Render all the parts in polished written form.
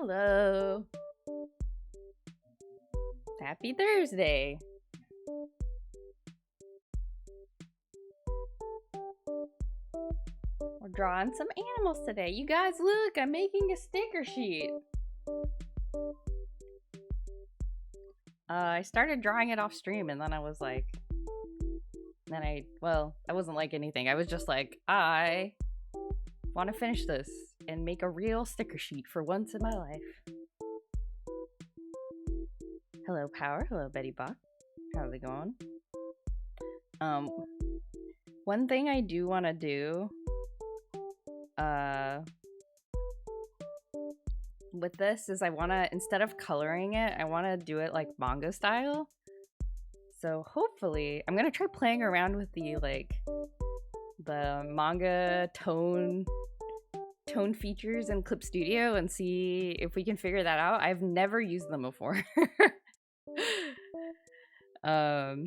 Hello. Happy Thursday. We're drawing some animals today. You guys, look, I'm making a sticker sheet. I started drawing it off stream and then I was like, I wasn't like anything. I was just like, I want to finish this and make a real sticker sheet for once in my life. Hello, Power. Hello, Betty Bach. How's it going? One thing I do want to do, with this is I want to, instead of coloring it, I want to do it like manga style. So hopefully, I'm going to try playing around with the, the manga tone features in Clip Studio and see if we can figure that out. I've never used them before. So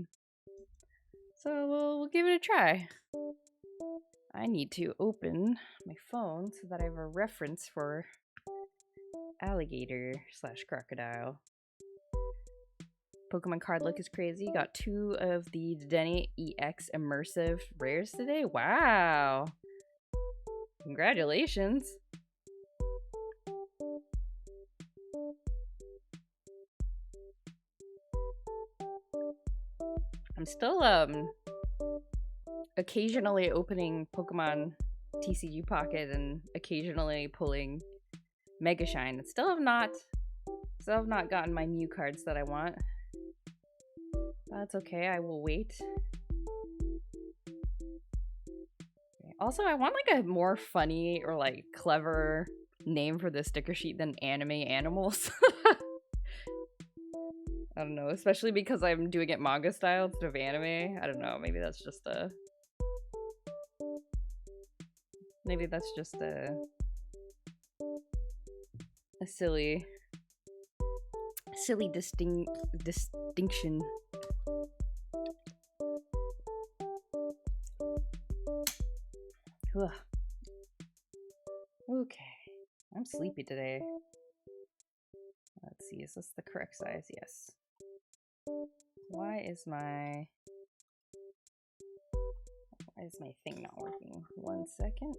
we'll give it a try. I need to open my phone so that I have a reference for alligator / crocodile. Pokemon card look is crazy. Got 2 of the Denny EX immersive rares today. Wow. Congratulations. I'm still occasionally opening Pokemon TCG Pocket and occasionally pulling Mega Shine. Still have not gotten my Mew cards that I want. That's okay, I will wait. Also, I want like a more funny or like clever name for this sticker sheet than anime animals. I don't know, especially because I'm doing it manga style instead of anime. I don't know, maybe that's just a silly distinction. Ugh. Okay, I'm sleepy today. Let's see, is this the correct size? Yes. Why is my thing not working? 1 second.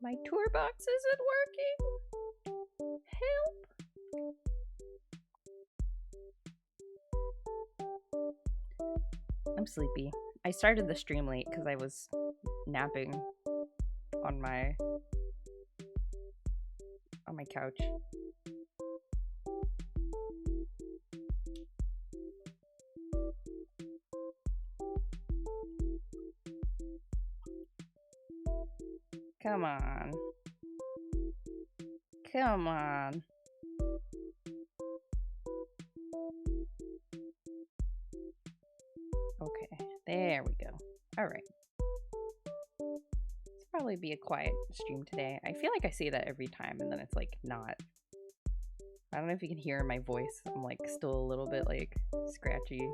My tour box isn't working. Help. I'm sleepy. I started the stream late because I was napping on my couch. Come on. Come on. Okay, there we go. Alright. This will probably be a quiet stream today. I feel like I say that every time and then it's like not. I don't know if you can hear my voice. I'm like still a little bit like scratchy.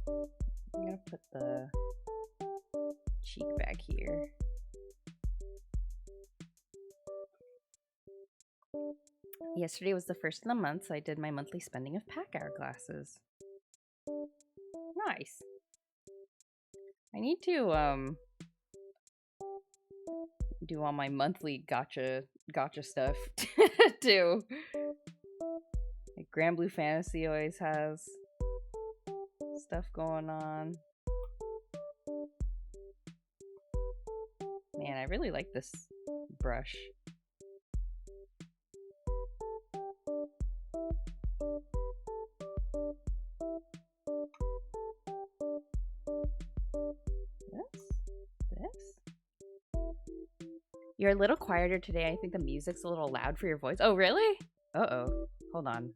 I'm gonna put the cheek back here. Yesterday was the first of the month, so I did my monthly spending of pack hourglasses. Nice. I need to do all my monthly gotcha stuff too. Like Grand Blue Fantasy always has stuff going on. Man, I really like this brush. You're a little quieter today. I think the music's a little loud for your voice. Oh, really? Uh-oh. Hold on.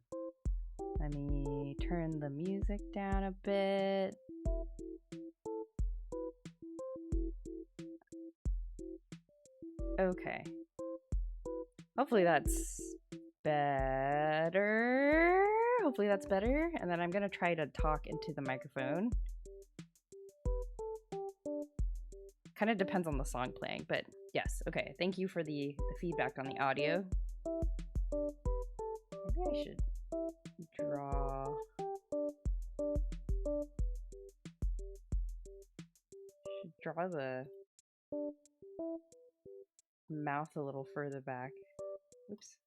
Let me turn the music down a bit. Okay. Hopefully that's better. Hopefully that's better. And then I'm gonna try to talk into the microphone. Kind of depends on the song playing, but yes. Okay, thank you for the feedback on the audio. Maybe I should draw the mouth a little further back. Oops.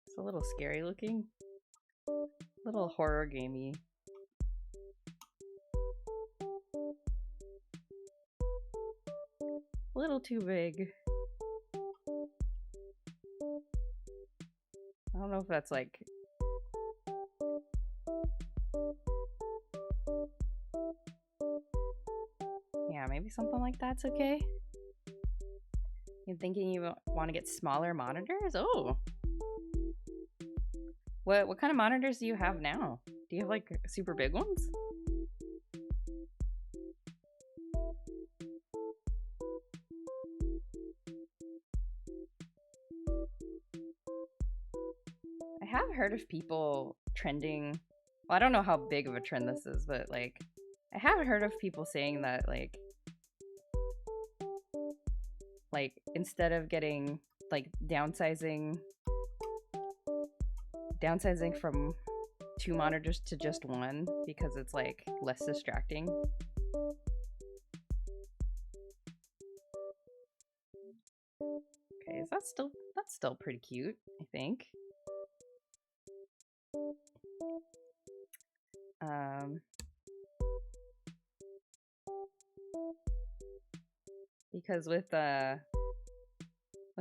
It's a little scary looking. A little horror gamey. A little too big. I don't know if that's like... Yeah, maybe something like that's okay. You're thinking you want to get smaller monitors? Oh! What kind of monitors do you have now? Do you have like super big ones? I have heard of people trending. Well, I don't know how big of a trend this is, but like I have heard of people saying that like instead of getting like downsizing from 2 monitors to just 1 because it's like less distracting. Okay, that's still pretty cute, I think. Because with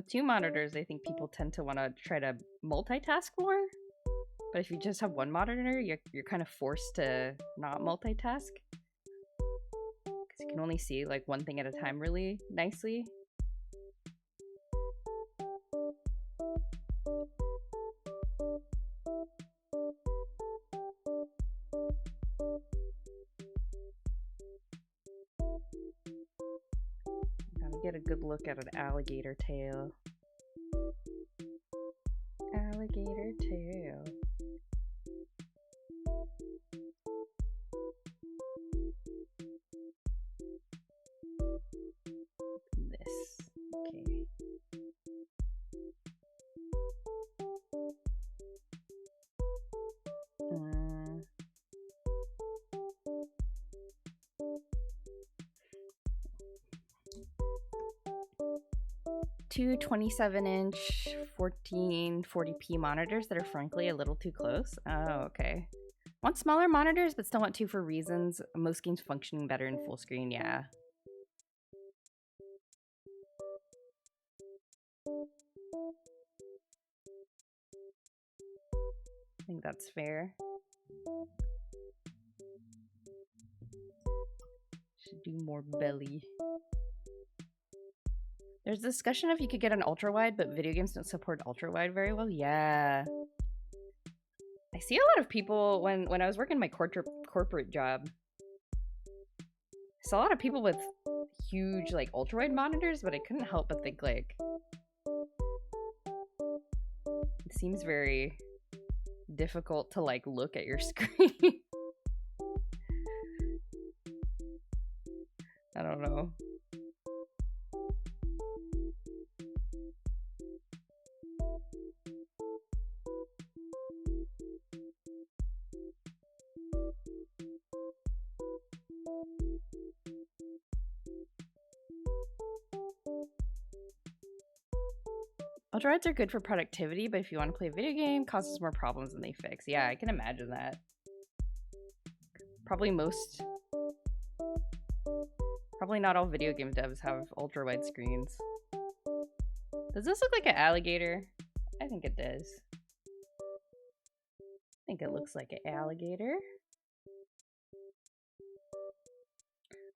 2 monitors, I think people tend to want to try to multitask more. But if you just have 1 monitor, you're kind of forced to not multitask. Because you can only see like one thing at a time really nicely. Get a good look at an alligator tail. Alligator tail. This. Okay. Two 27-inch 1440p monitors that are frankly a little too close. Oh, okay. Want smaller monitors, but still want 2 for reasons. Most games functioning better in full screen, yeah. I think that's fair. Should do more belly. There's discussion if you could get an ultra wide, but video games don't support ultra wide very well. Yeah. I see a lot of people when I was working my corporate job. I saw a lot of people with huge like ultra wide monitors, but I couldn't help but think like it seems very difficult to like look at your screen. I don't know. Ultra-wides are good for productivity, but if you want to play a video game, it causes more problems than they fix. Yeah, I can imagine that. Probably not all video game devs have ultra-wide screens. Does this look like an alligator? I think it does. I think it looks like an alligator.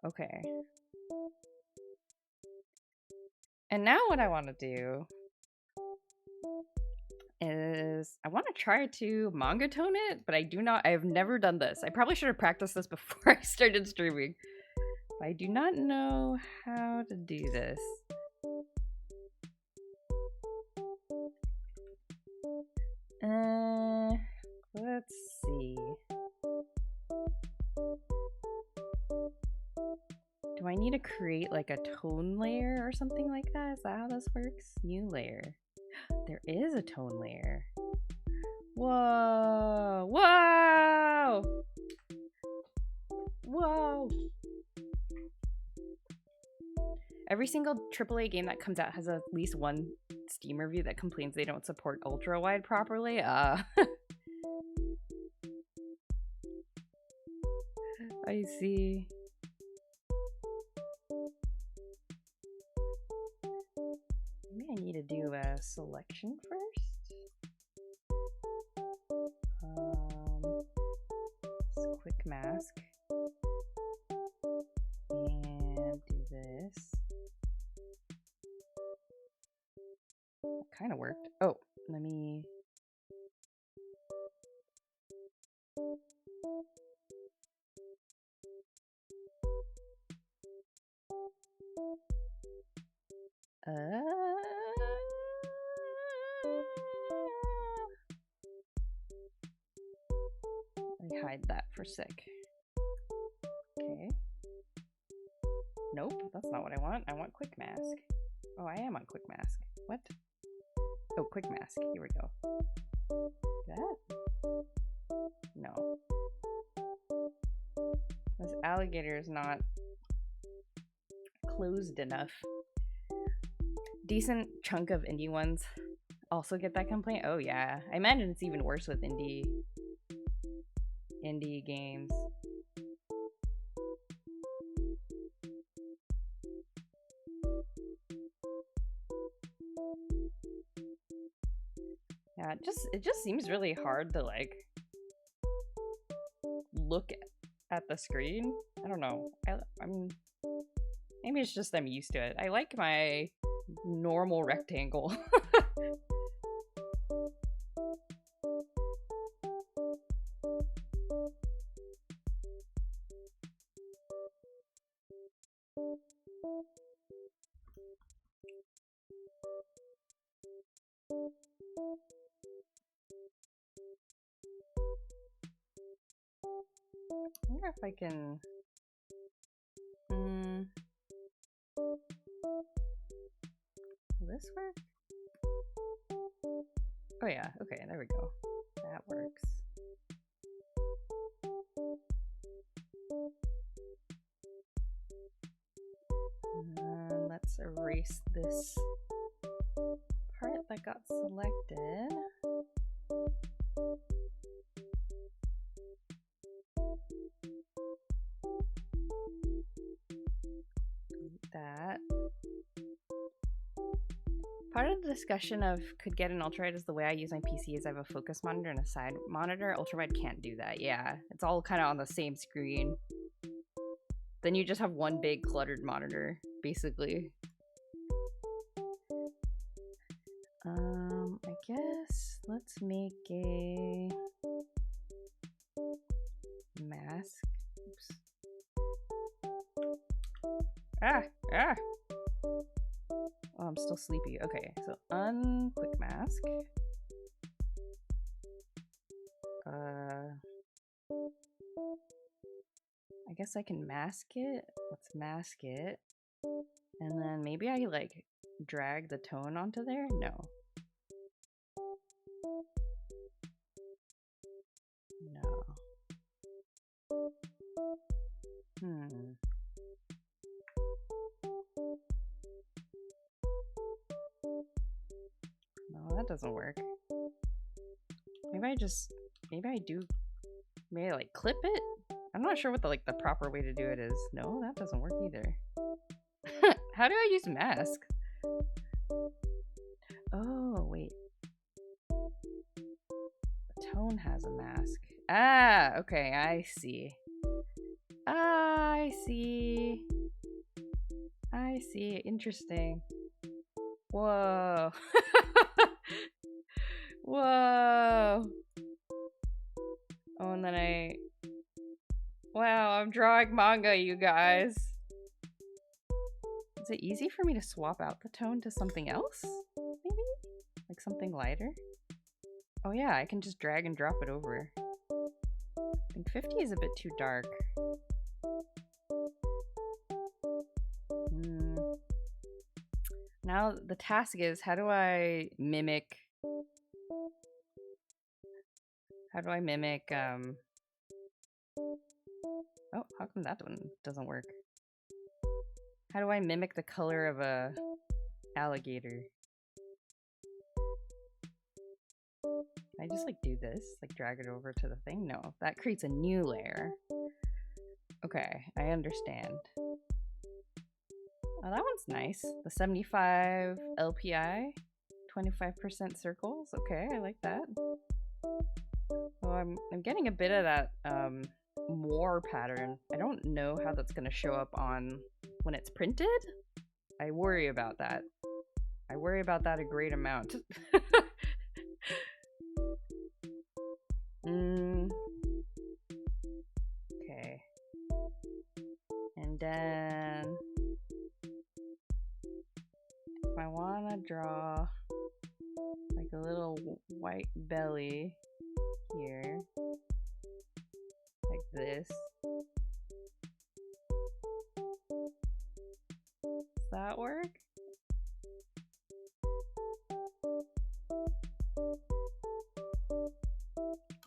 Okay. And now what I want to do is I want to try to manga tone it, but I have never done this. I probably should have practiced this before I started streaming. I do not know how to do this. Let's see. Do I need to create like a tone layer or something like that? Is that how this works? New layer. There is a tone layer. Whoa! Whoa! Whoa! Every single AAA game that comes out has at least one Steam review that complains they don't support ultra wide properly. I see. Maybe I need to do a selection first. Quick mask. And do this. That kind of worked. Oh, let me... Let me hide that for a sec. Okay. Nope, that's not what I want. I want quick mask. Oh, I am on quick mask. What? Oh, quick mask. Here we go. That? No. This alligator is not closed enough. Decent chunk of indie ones also get that complaint. Oh yeah, I imagine it's even worse with indie games. Yeah, it just seems really hard to like look at the screen. I don't know. I'm maybe it's just I'm used to it. I like my normal rectangle. I wonder if I can... Will this work? Oh yeah, okay, there we go. That works. Let's erase this part that got selected. That. Part of the discussion of could get an ultrawide is the way I use my PC is I have a focus monitor and a side monitor. Ultrawide can't do that. Yeah, it's all kind of on the same screen. Then you just have one big cluttered monitor, basically. I guess let's make a mask. Oops. Ah! Oh, I'm still sleepy. Okay, so unquick mask. I guess I can mask it. Let's mask it. And then maybe I like drag the tone onto there? No. No. No, that doesn't work. Maybe I like clip it? I'm not sure what the proper way to do it is. No, that doesn't work either. How do I use mask? Oh, wait. The tone has a mask. Ah, okay, I see. I see. Interesting. Whoa. Whoa. Oh, and then wow, I'm drawing manga, you guys. Is it easy for me to swap out the tone to something else? Maybe? Like something lighter? Oh yeah, I can just drag and drop it over. I think 50 is a bit too dark. Now the task is, how do I mimic oh, how come that one doesn't work? How do I mimic the color of a alligator? Can I just like do this? Like drag it over to the thing? No, that creates a new layer. Okay, I understand. Oh, that one's nice. The 75 LPI, 25% circles. Okay, I like that. Oh, I'm getting a bit of that more pattern. I don't know how that's gonna show up on when it's printed. I worry about that. I worry about that a great amount. Okay. And then if I wanna draw like a little white belly here, like this. Does that work?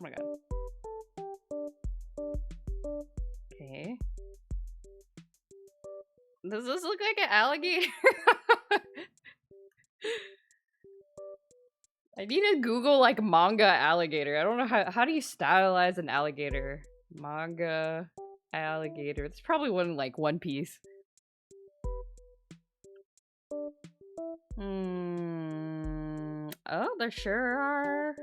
Oh my god. Okay. Does this look like an alligator? I need to Google like manga alligator. I don't know how do you stylize an alligator? Manga alligator. It's probably one like One Piece. Oh, there sure are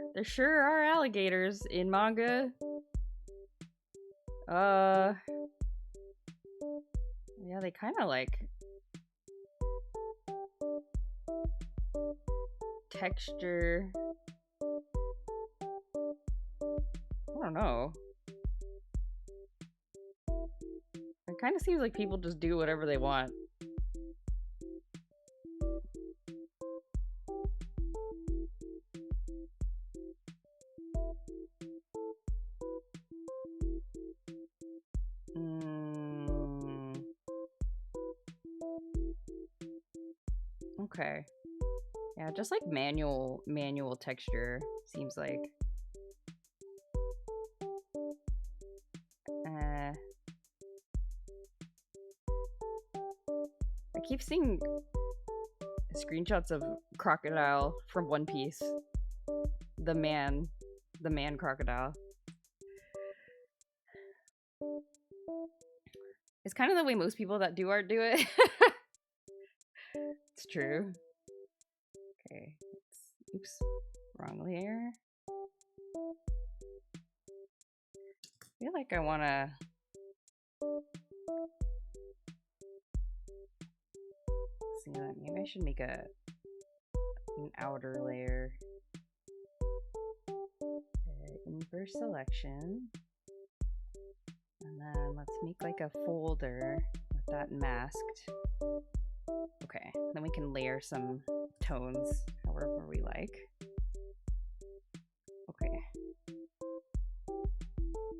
alligators in manga. Yeah, they kind of like texture. I don't know. It kind of seems like people just do whatever they want. Okay. Yeah, just like manual texture seems like. I keep seeing screenshots of Crocodile from One Piece. The man crocodile. It's kind of the way most people that do art do it. It's true. Okay. Oops. Wrong layer. I feel like I want to... See, maybe I should make an outer layer. Inverse selection. And then let's make like a folder with that masked. Okay, then we can layer some tones however we like. Okay.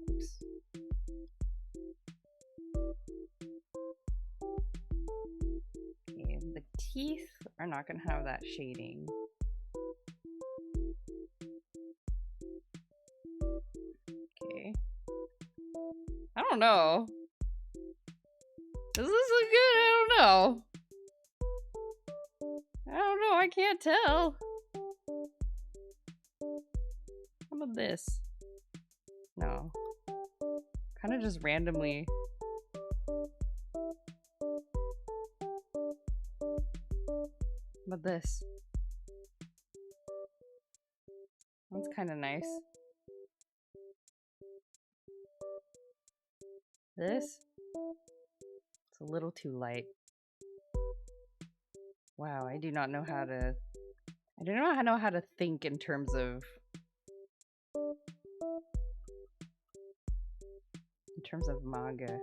Oops. Okay, the teeth are not going to have that shading. Okay. I don't know. Does this look good? I don't know. I can't tell. How about this? No. Kind of just randomly. How about this? That's kind of nice. This? It's a little too light. Wow, I do not know how to... I don't know how to think in terms of... manga.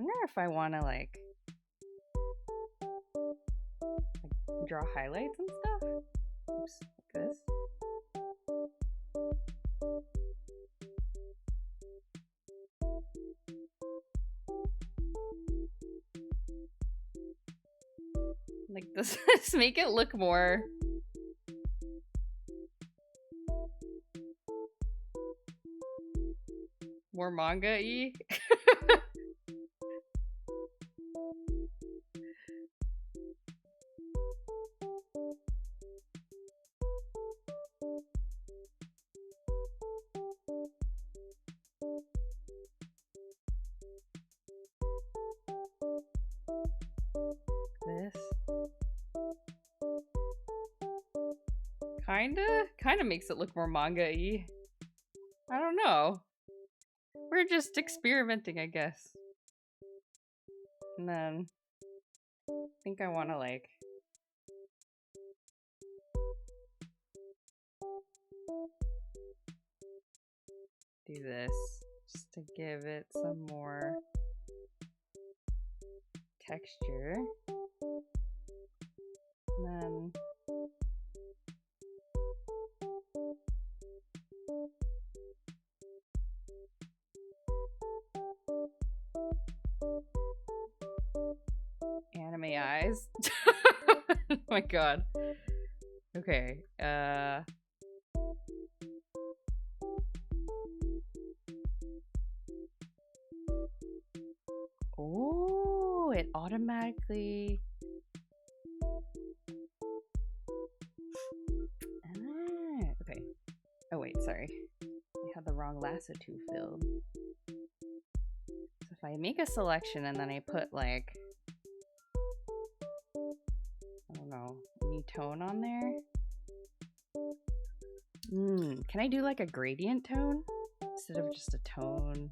wonder if I want to like draw highlights and stuff. Oops, like this. Like this, just make it look more manga-y. This kinda makes it look more manga-y. I don't know. We're just experimenting, I guess. And then I think I want to like do this just to give it some more texture. And then anime eyes. Oh my god. Okay. Oh, it automatically. Okay. Oh wait, sorry. I had the wrong lasso tool filled. So if I make a selection and then I put like, I don't know, new tone on there. Can I do like a gradient tone instead of just a tone?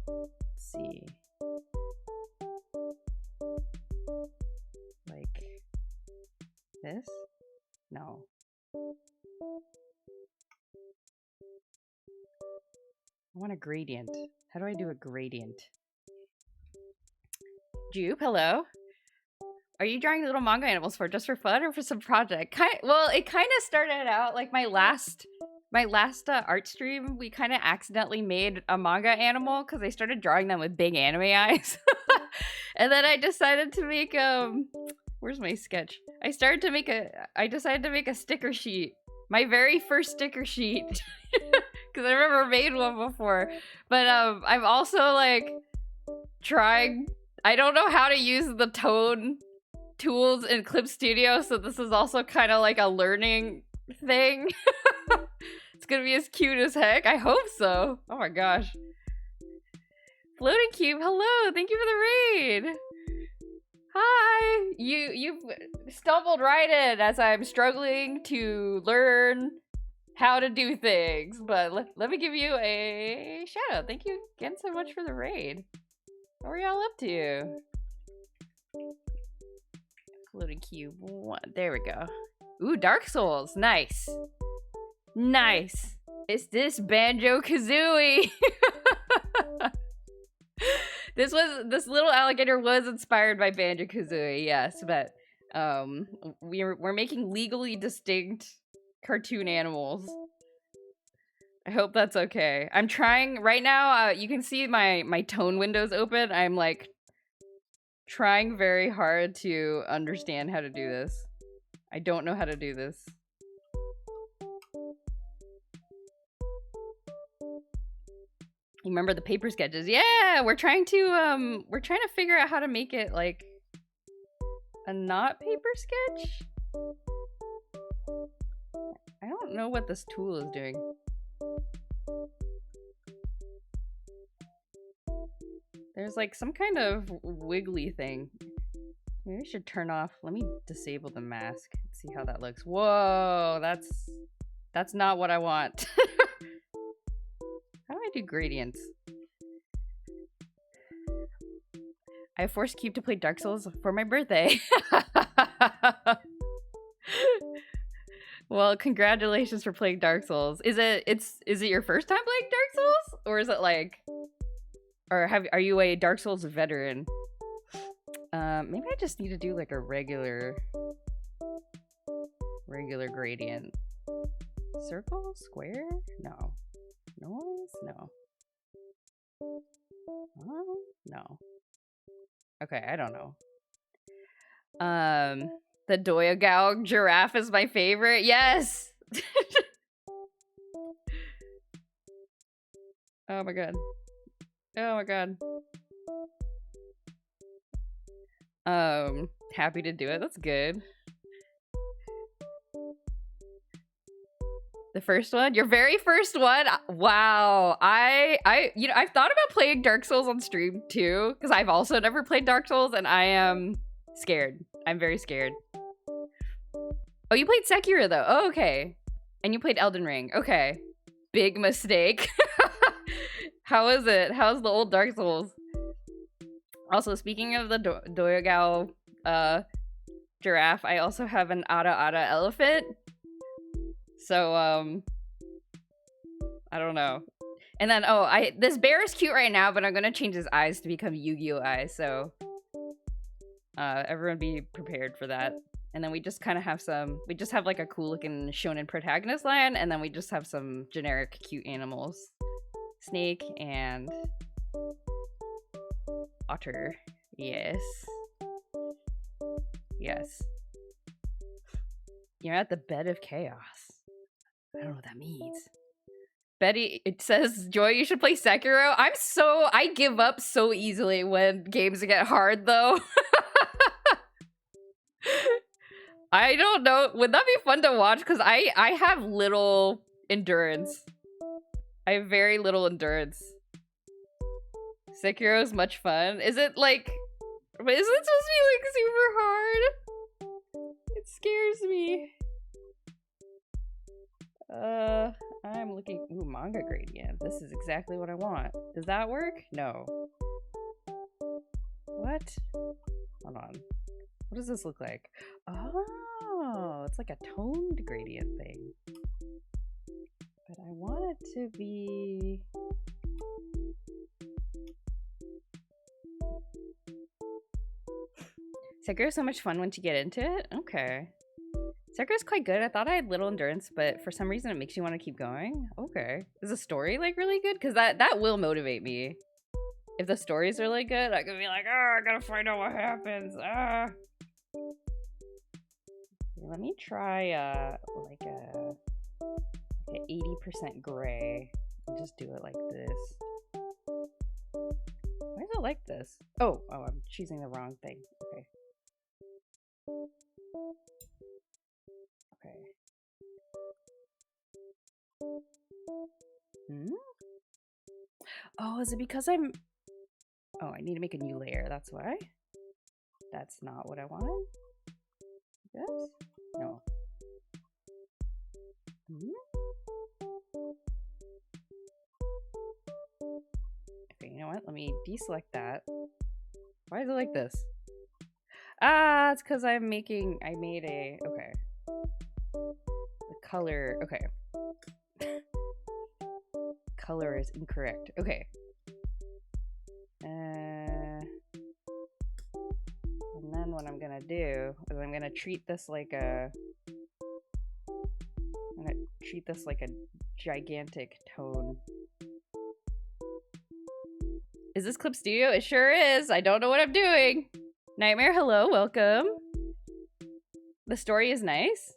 Let's see. Like this? No. I want a gradient. How do I do a gradient? Jupe, hello. Are you drawing little manga animals just for fun or for some project? Well, it kind of started out like my last art stream. We kind of accidentally made a manga animal because I started drawing them with big anime eyes, and then I decided to make where's my sketch? I decided to make a sticker sheet. My very first sticker sheet. Because I've never made one before. But I'm also like trying. I don't know how to use the tone tools in Clip Studio, so this is also kind of like a learning thing. It's gonna be as cute as heck. I hope so. Oh my gosh. Floating Cube, hello. Thank you for the raid. Hi. You've stumbled right in as I'm struggling to learn how to do things, but let me give you a shout out. Thank you again so much for the raid. What are y'all up to? Floating Cube 1. There we go. Ooh, Dark Souls. Nice. Nice. It's this Banjo-Kazooie. This little alligator was inspired by Banjo-Kazooie, yes, but we're making legally distinct cartoon animals. I hope that's okay. I'm trying right now. You can see my tone windows open. I'm like trying very hard to understand how to do this. I don't know how to do this. You remember the paper sketches? Yeah, we're trying to figure out how to make it like a not paper sketch. I don't know what this tool is doing. There's like some kind of wiggly thing. Maybe I should turn off. Let me disable the mask. See how that looks. Whoa, that's not what I want. How do I do gradients? I forced Cube to play Dark Souls for my birthday. Well, congratulations for playing Dark Souls. Is it your first time playing Dark Souls? Or is it like Or are you a Dark Souls veteran? Maybe I just need to do like a regular gradient. Circle? Square? No. Noise? No. No. Okay, I don't know. The yugioh giraffe is my favorite. Yes! Oh my god. Oh my god. Happy to do it. That's good. The first one? Your very first one? Wow. You know, I've thought about playing Dark Souls on stream too, because I've also never played Dark Souls and I am scared. I'm very scared. Oh, you played Sekiro though. Oh, okay. And you played Elden Ring. Okay. Big mistake. How is it? How's the old Dark Souls? Also, speaking of the yugioh giraffe, I also have an ara elephant. So, I don't know. And then, oh, this bear is cute right now, but I'm gonna change his eyes to become Yu-Gi-Oh eyes, so everyone be prepared for that. And then we just kind of have we just have like a cool looking shonen protagonist line, and then we just have some generic cute animals. Snake and otter. Yes. Yes. You're at the bed of chaos. I don't know what that means. Betty, it says, Joy, you should play Sekiro. I give up so easily when games get hard, though. I don't know. Would that be fun to watch? Because I have little endurance. I have very little endurance. Sekiro is much fun. Is it like... But is it supposed to be like super hard? It scares me. I'm looking... Ooh, manga gradient. This is exactly what I want. Does that work? No. What? Hold on. What does this look like? Oh, it's like a toned gradient thing. But I want it to be... Sekiro's so much fun once you get into it? Okay. Sekiro's quite good. I thought I had little endurance, but for some reason it makes you want to keep going. Okay. Is the story like really good? Because that will motivate me. If the story's really good, I could be like, oh, I gotta find out what happens. Ah. Let me try like a 80% gray and just do it like this. Why is it like this? Oh, I'm choosing the wrong thing. Okay. Okay. Oh, is it because I'm... Oh, I need to make a new layer. That's why? That's not what I wanted? This? No. Okay, you know what? Let me deselect that. Why is it like this? Ah, it's because I made a... Okay. The color... Okay. Color is incorrect. Okay. And then what I'm gonna do is I'm gonna treat this like a... I'm gonna treat this like a gigantic tone. Is this Clip Studio? It sure is. I don't know what I'm doing. Nightmare, hello, welcome. The story is nice.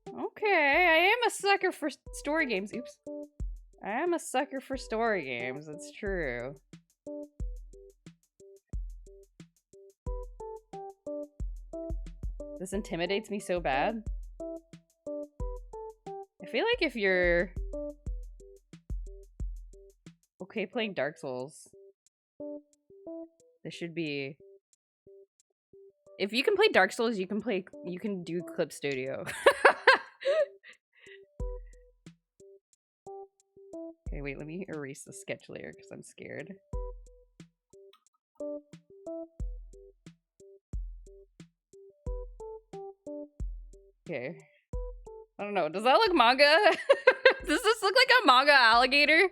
Okay, I am a sucker for story games. Oops. I am a sucker for story games. It's true. This intimidates me so bad. I feel like if you're okay playing Dark Souls, this should be... If you can play Dark Souls, you can do Clip Studio. Okay, wait, let me erase the sketch layer because I'm scared. Okay. I don't know. Does that look manga? Does this look like a manga alligator?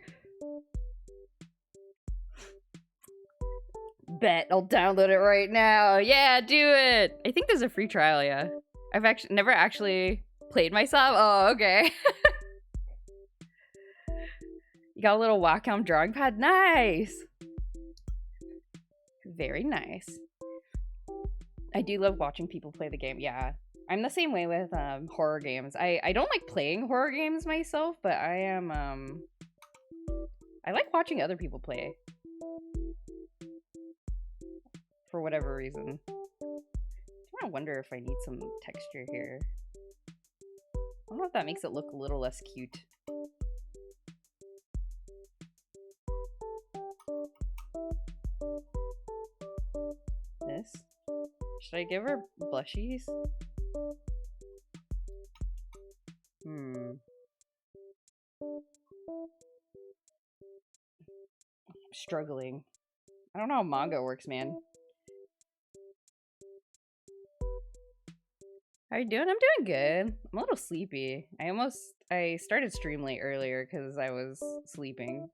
Bet I'll download it right now. Yeah, do it. I think there's a free trial, yeah. I've actually never actually played myself. Oh, okay. You got a little Wacom drawing pad. Nice. Very nice. I do love watching people play the game. Yeah. I'm the same way with horror games. I don't like playing horror games myself, but I am I like watching other people play. For whatever reason. I wonder if I need some texture here. I don't know if that makes it look a little less cute. This? Should I give her blushies? I'm struggling. I don't know how manga works, man. How you doing? I'm doing good. I'm a little sleepy. I started stream late earlier because I was sleeping.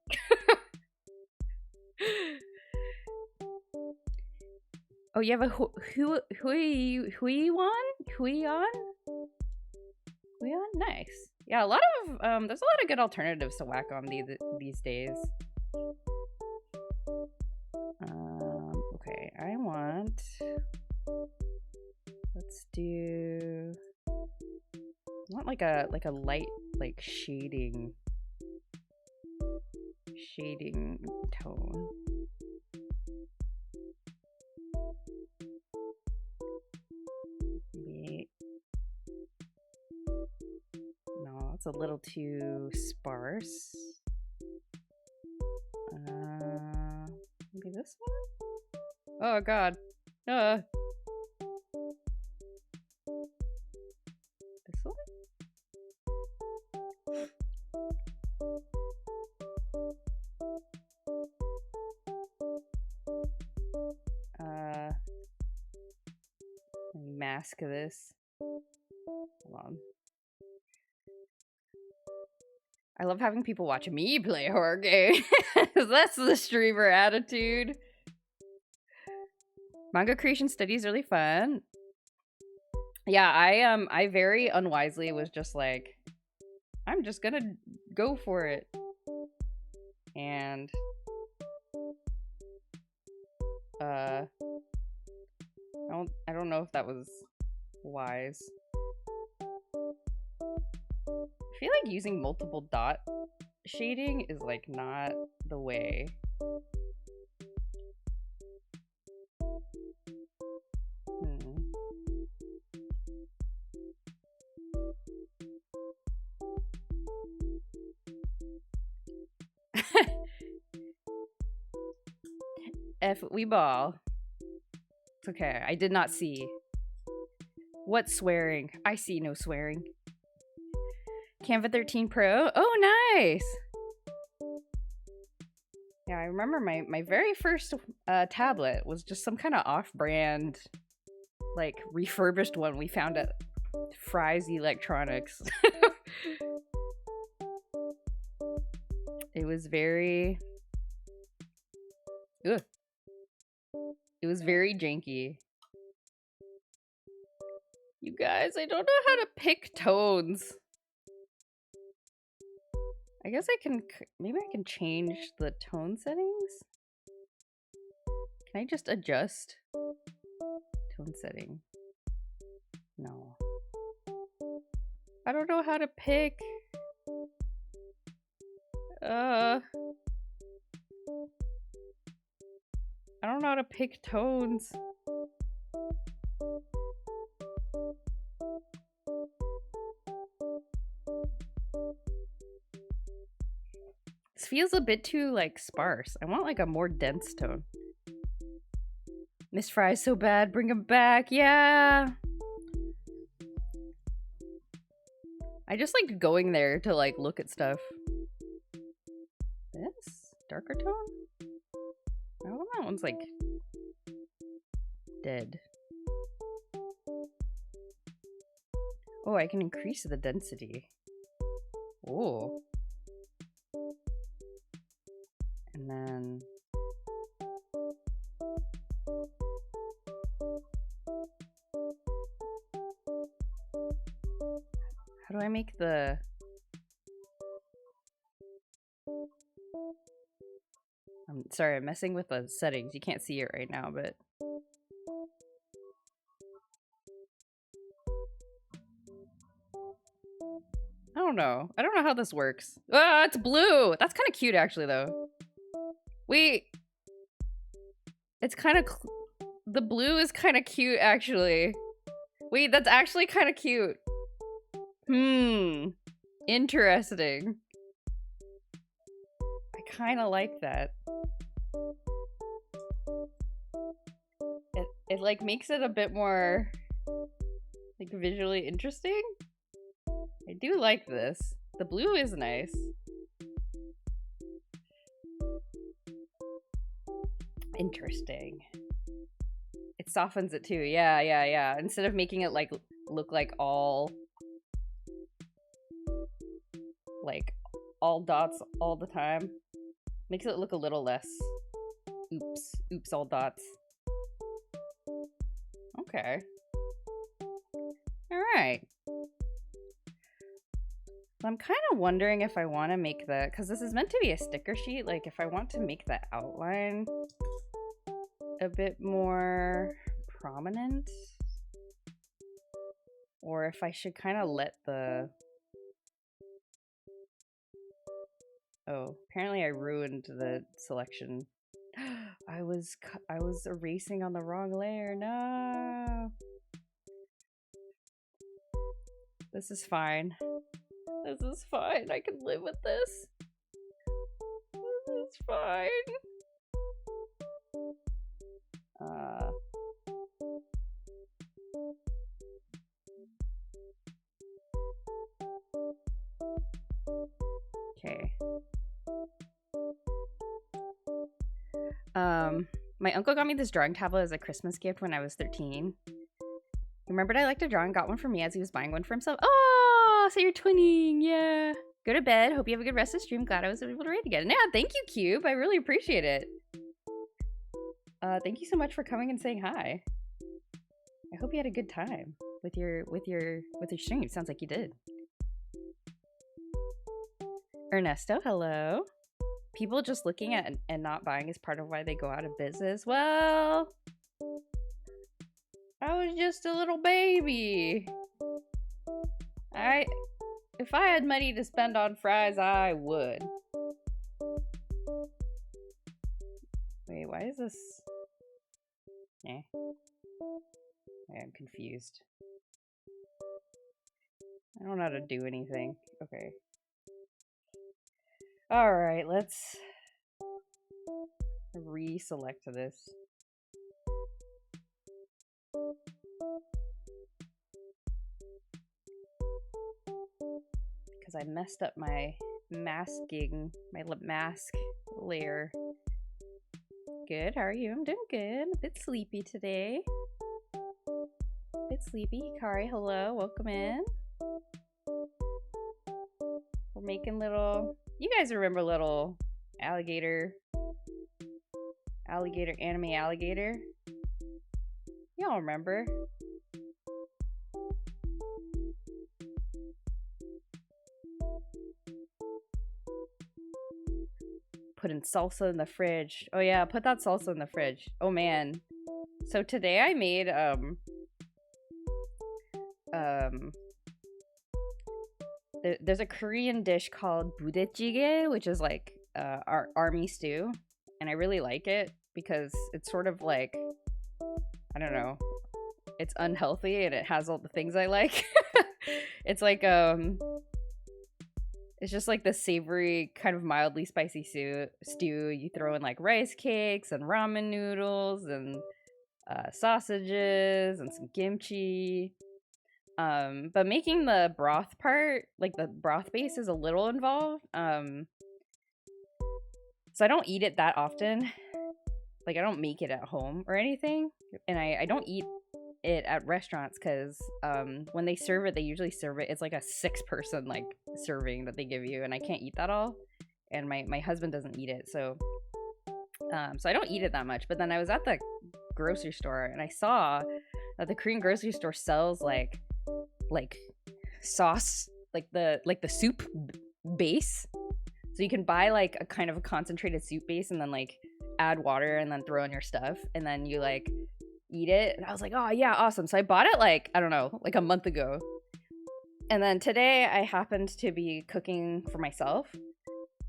Oh, you have a Huion? Nice. Yeah, a lot of there's a lot of good alternatives to Wacom these days. Okay, I want. Let's do. I want like a light shading tone. Maybe. No, it's a little too sparse. Maybe this one? Oh god. This one? Let me mask this. Hold on. I love having people watch me play horror games. That's the streamer attitude. Manga creation study is really fun. Yeah, I very unwisely was just like, I'm just gonna go for it. And I don't know if that was wise. I feel like using multiple dot shading is like not the way. F we ball. It's okay. I did not see. What swearing? I see no swearing. Canva 13 Pro. Oh, nice. Yeah, I remember my very first tablet was just some kind of off-brand, like, refurbished one we found at Fry's Electronics. It was very... Ugh. It was very janky. You guys, I don't know how to pick tones. I guess I can, maybe I can change the tone settings? Can I just adjust tone setting? No. I don't know how to pick. I don't know how to pick tones. This feels a bit too, like, sparse. I want, like, a more dense tone. Miss Fry's so bad, bring him back. Yeah. I just like going there to, like, look at stuff. This? Darker tone? Oh, that one's, like, dead. Oh, I can increase the density. Oh. And then... do I make the... I'm sorry, I'm messing with the settings. You can't see it right now, but... I don't know. I don't know how this works. Ah, it's blue! That's kind of cute, actually, though. Wait. It's kind of... The blue is kind of cute, actually. Wait, that's actually kind of cute. Interesting. I kind of like that. It like makes it a bit more like visually interesting. I do like this. The blue is nice. Interesting. It softens it too. Yeah. Instead of making it like look like all dots all the time, makes it look a little less oops all dots. Okay. All right. I'm kind of wondering if I want to make the, because this is meant to be a sticker sheet, like if I want to make the outline a bit more prominent, or if I should kind of let the... Oh, apparently I ruined the selection. I was erasing on the wrong layer. No. This is fine. This is fine. I can live with this. This is fine. Okay. My uncle got me this drawing tablet as a Christmas gift when I was 13. He remembered I liked to draw and got one for me as he was buying one for himself. Oh, so you're twinning. Yeah. Go to bed. Hope you have a good rest of the stream. Glad I was able to read again. Yeah, thank you, Cube. I really appreciate it. Thank you so much for coming and saying hi. I hope you had a good time with your stream. Sounds like you did. Ernesto, hello. People just looking at and not buying is part of why they go out of business. Well, I was just a little baby. If I had money to spend on fries, I would. Wait, why is this? Eh. I'm confused. I don't know how to do anything. Okay. Alright, let's reselect this. Because I messed up my masking, my lip mask layer. Good, how are you? I'm doing good. A bit sleepy today. A bit sleepy. Hikari, hello, welcome in. We're making little... You guys remember little alligator anime alligator? Y'all remember? Putting salsa in the fridge. Oh yeah, put that salsa in the fridge. Oh man. So today I made there's a Korean dish called budae-jjigae, which is like our army stew, and I really like it because it's sort of like, I don't know, it's unhealthy and it has all the things I like. It's like it's just like this savory, kind of mildly spicy stew. You throw in like rice cakes and ramen noodles and sausages and some kimchi. But making the broth part, like the broth base, is a little involved. So I don't eat it that often. Like I don't make it at home or anything. And I don't eat it at restaurants because when they serve it, they usually serve it. It's like a 6-person like serving that they give you, and I can't eat that all. And my husband doesn't eat it, so I don't eat it that much. But then I was at the grocery store and I saw that the Korean grocery store sells like sauce the soup base. So you can buy like a kind of a concentrated soup base and then like add water and then throw in your stuff and then you like eat it. And I was like, oh yeah, awesome. So I bought it like, I don't know, like a month ago. And then today I happened to be cooking for myself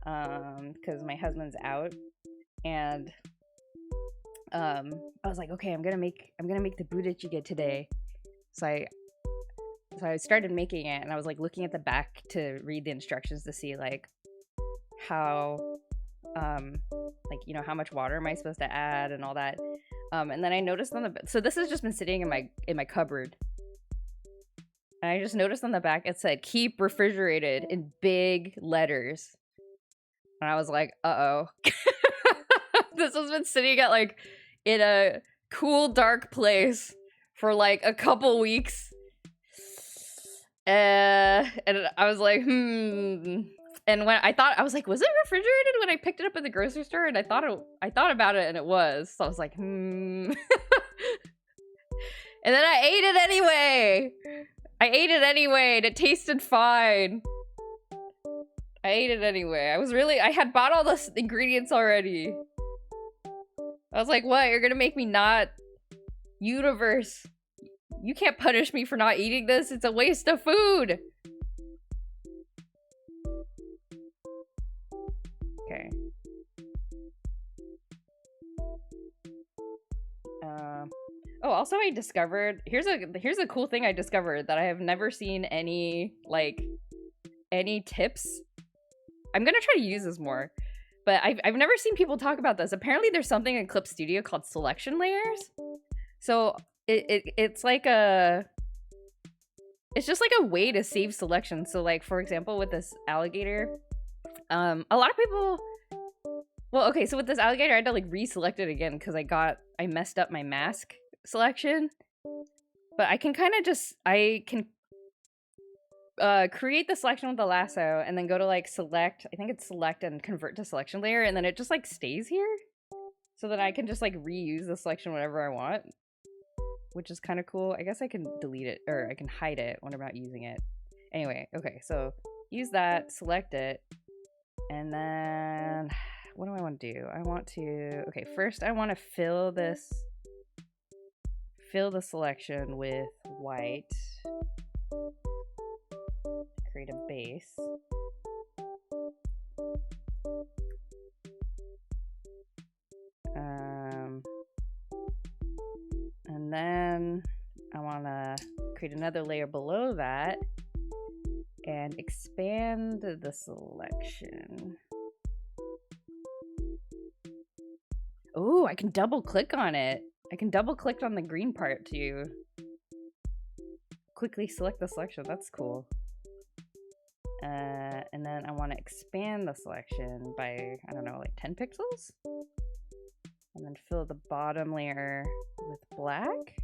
because my husband's out. And I was like, okay, I'm gonna make the budae today. So I started making it and I was like looking at the back to read the instructions to see like how like, you know, how much water am I supposed to add and all that. And then I noticed on the, so this has just been sitting in my cupboard. And I just noticed on the back it said keep refrigerated in big letters. And I was like, uh-oh. This has been sitting at like in a cool dark place for like a couple weeks. And I was like, And when I was like, was it refrigerated when I picked it up at the grocery store? And I thought about it and it was. So I was like, And then I ate it anyway. And it tasted fine. I ate it anyway. I had bought all the ingredients already. I was like, what? You're gonna make me not? Universe. You can't punish me for not eating this. It's a waste of food. Okay. Oh, also I discovered, here's a cool thing I discovered that I have never seen any tips. I'm gonna try to use this more, but I've never seen people talk about this. Apparently there's something in Vtube Studio called selection layers. So it's like it's just like a way to save selection. So like, for example, with this alligator, a lot of people, well, okay, so with this alligator I had to like reselect it again because I messed up my mask selection. But I can kind of just, create the selection with the lasso and then go to like select, I think it's select and convert to selection layer, and then it just like stays here so that I can just like reuse the selection whenever I want, which is kind of cool. I guess I can delete it or I can hide it when I'm not using it. Anyway, okay, so use that, select it, and then what do I want to do? Okay, first I want to fill the selection with white. Create a base. And then I want to create another layer below that and expand the selection. Oh, I can double click on it. I can double click on the green part to quickly select the selection. That's cool. And then I want to expand the selection by, I don't know, like 10 pixels? And then fill the bottom layer with black?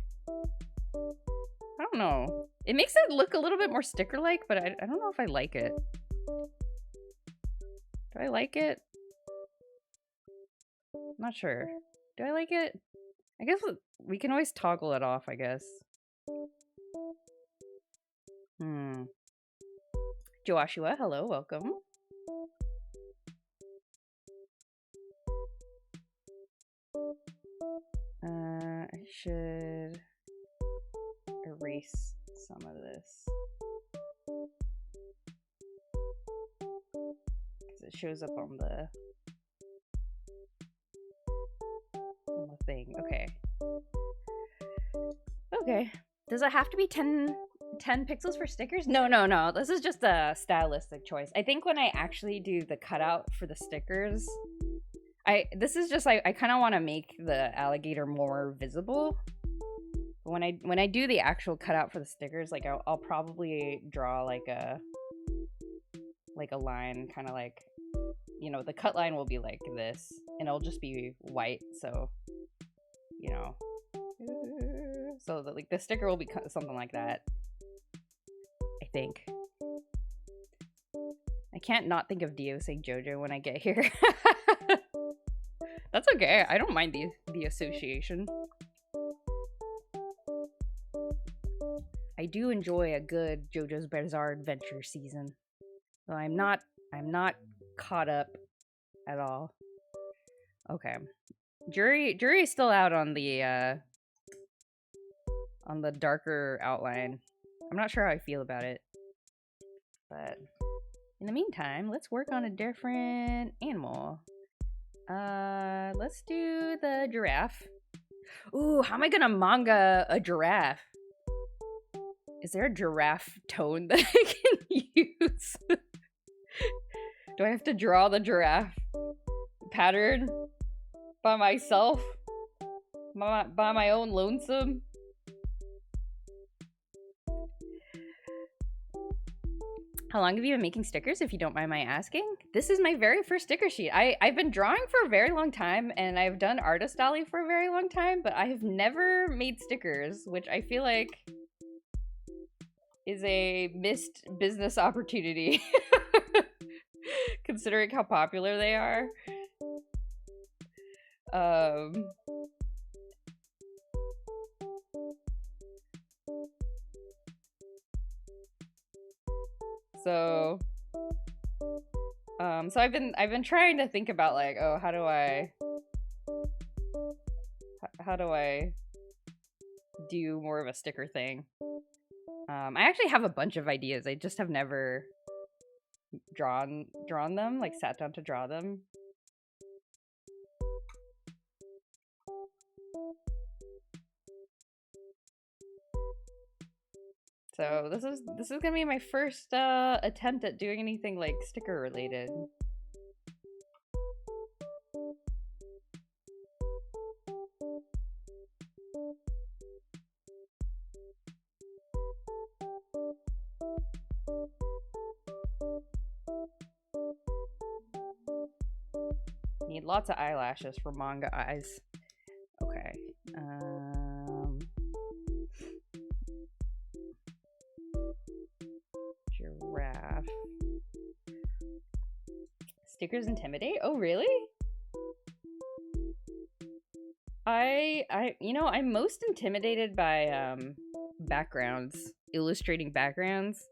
I don't know. It makes it look a little bit more sticker-like, but I don't know if I like it. Do I like it? I'm not sure. Do I like it? I guess we can always toggle it off, I guess. Joshua, hello, welcome. I should erase some of this because it shows up on the thing. Okay. Does it have to be 10 pixels for stickers? No. This is just a stylistic choice. I think when I actually do the cutout for the stickers, I kind of want to make the alligator more visible. But when I do the actual cutout for the stickers, like I'll probably draw like a line, kind of like, you know, the cut line will be like this, and it'll just be white. So, you know, so that like the sticker will be something like that. I think. I can't not think of Dio saying JoJo when I get here. That's okay. I don't mind the association. I do enjoy a good JoJo's Bizarre Adventure season. So I'm not caught up at all. Okay. Jury is still out on the darker outline. I'm not sure how I feel about it. But in the meantime, let's work on a different animal. Let's do the giraffe. Ooh, how am I gonna manga a giraffe? Is there a giraffe tone that I can use? Do I have to draw the giraffe pattern by myself? By my own lonesome? How long have you been making stickers, if you don't mind my asking? This is my very first sticker sheet. I've been drawing for a very long time, and I've done Artist Alley for a very long time, but I have never made stickers, which I feel like is a missed business opportunity, considering how popular they are. So I've been trying to think about like, oh, how do I do more of a sticker thing? I actually have a bunch of ideas. I just have never drawn them, like sat down to draw them. So this is gonna be my first attempt at doing anything like sticker related. Need lots of eyelashes for manga eyes. Okay. Giraffe. Stickers intimidate? Oh, really? You know, I'm most intimidated by backgrounds, illustrating backgrounds.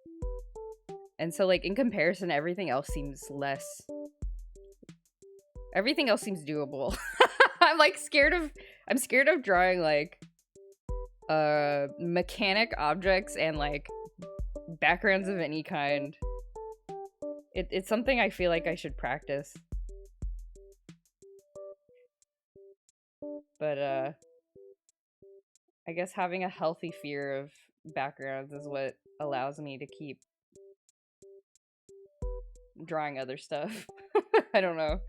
And so like in comparison, everything else seems doable. I'm scared of drawing like mechanic objects and like backgrounds of any kind. It's something I feel like I should practice. But I guess having a healthy fear of backgrounds is what allows me to keep drawing other stuff. I don't know.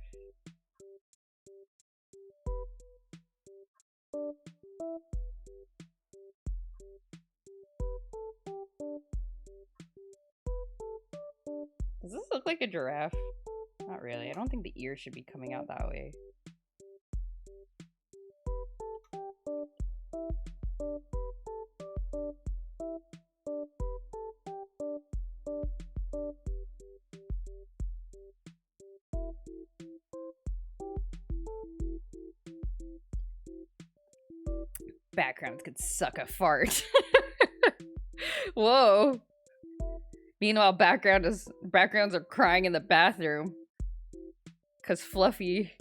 Does this look like a giraffe? Not really. I don't think the ears should be coming out that way. Backgrounds could suck a fart. Whoa. Meanwhile, backgrounds are crying in the bathroom. 'Cause Fluffy's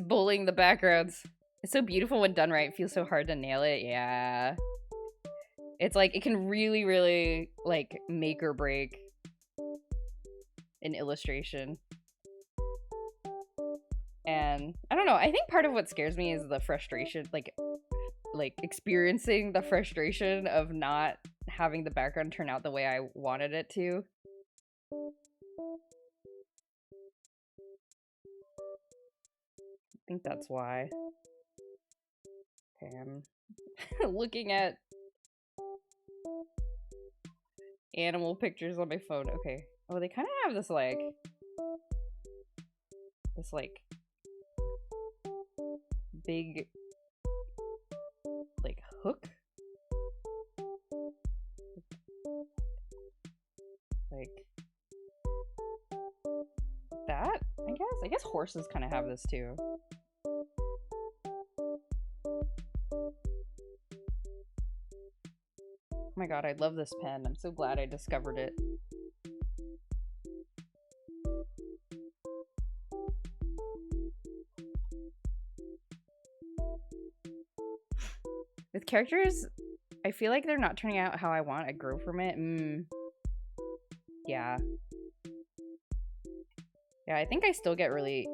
bullying the backgrounds. It's so beautiful when done right. It feels so hard to nail it. Yeah. It's like, it can really, really, like, make or break an illustration. And I don't know, I think part of what scares me is the frustration, like experiencing the frustration of not having the background turn out the way I wanted it to. I think that's why. Okay, I'm looking at animal pictures on my phone. Okay. Oh, they kind of have this like big like hook, like that. I guess horses kind of have this too. god, I love this pen. I'm so glad I discovered it. With characters, I feel like they're not turning out how I want. I grow from it. Yeah. Yeah, I think I still get really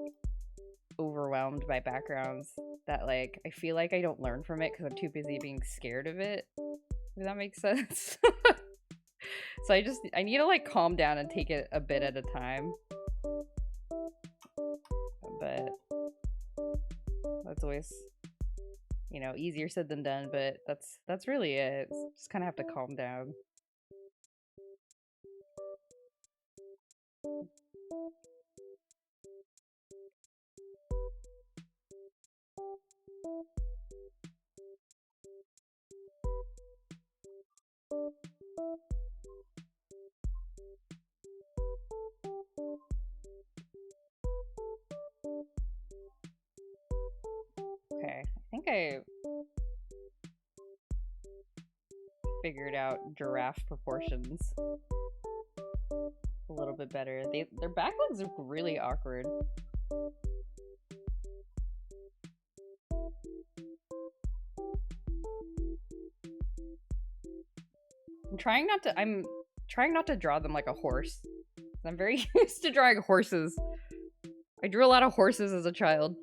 overwhelmed by backgrounds that, like, I feel like I don't learn from it because I'm too busy being scared of it. If that makes sense. So I need to, like, calm down and take it a bit at a time. But that's always, you know, easier said than done, but that's really it. Just kind of have to calm down. Okay, I think I figured out giraffe proportions a little bit better. Their back legs are really awkward. I'm trying not to draw them like a horse. I'm very used to drawing horses. I drew a lot of horses as a child.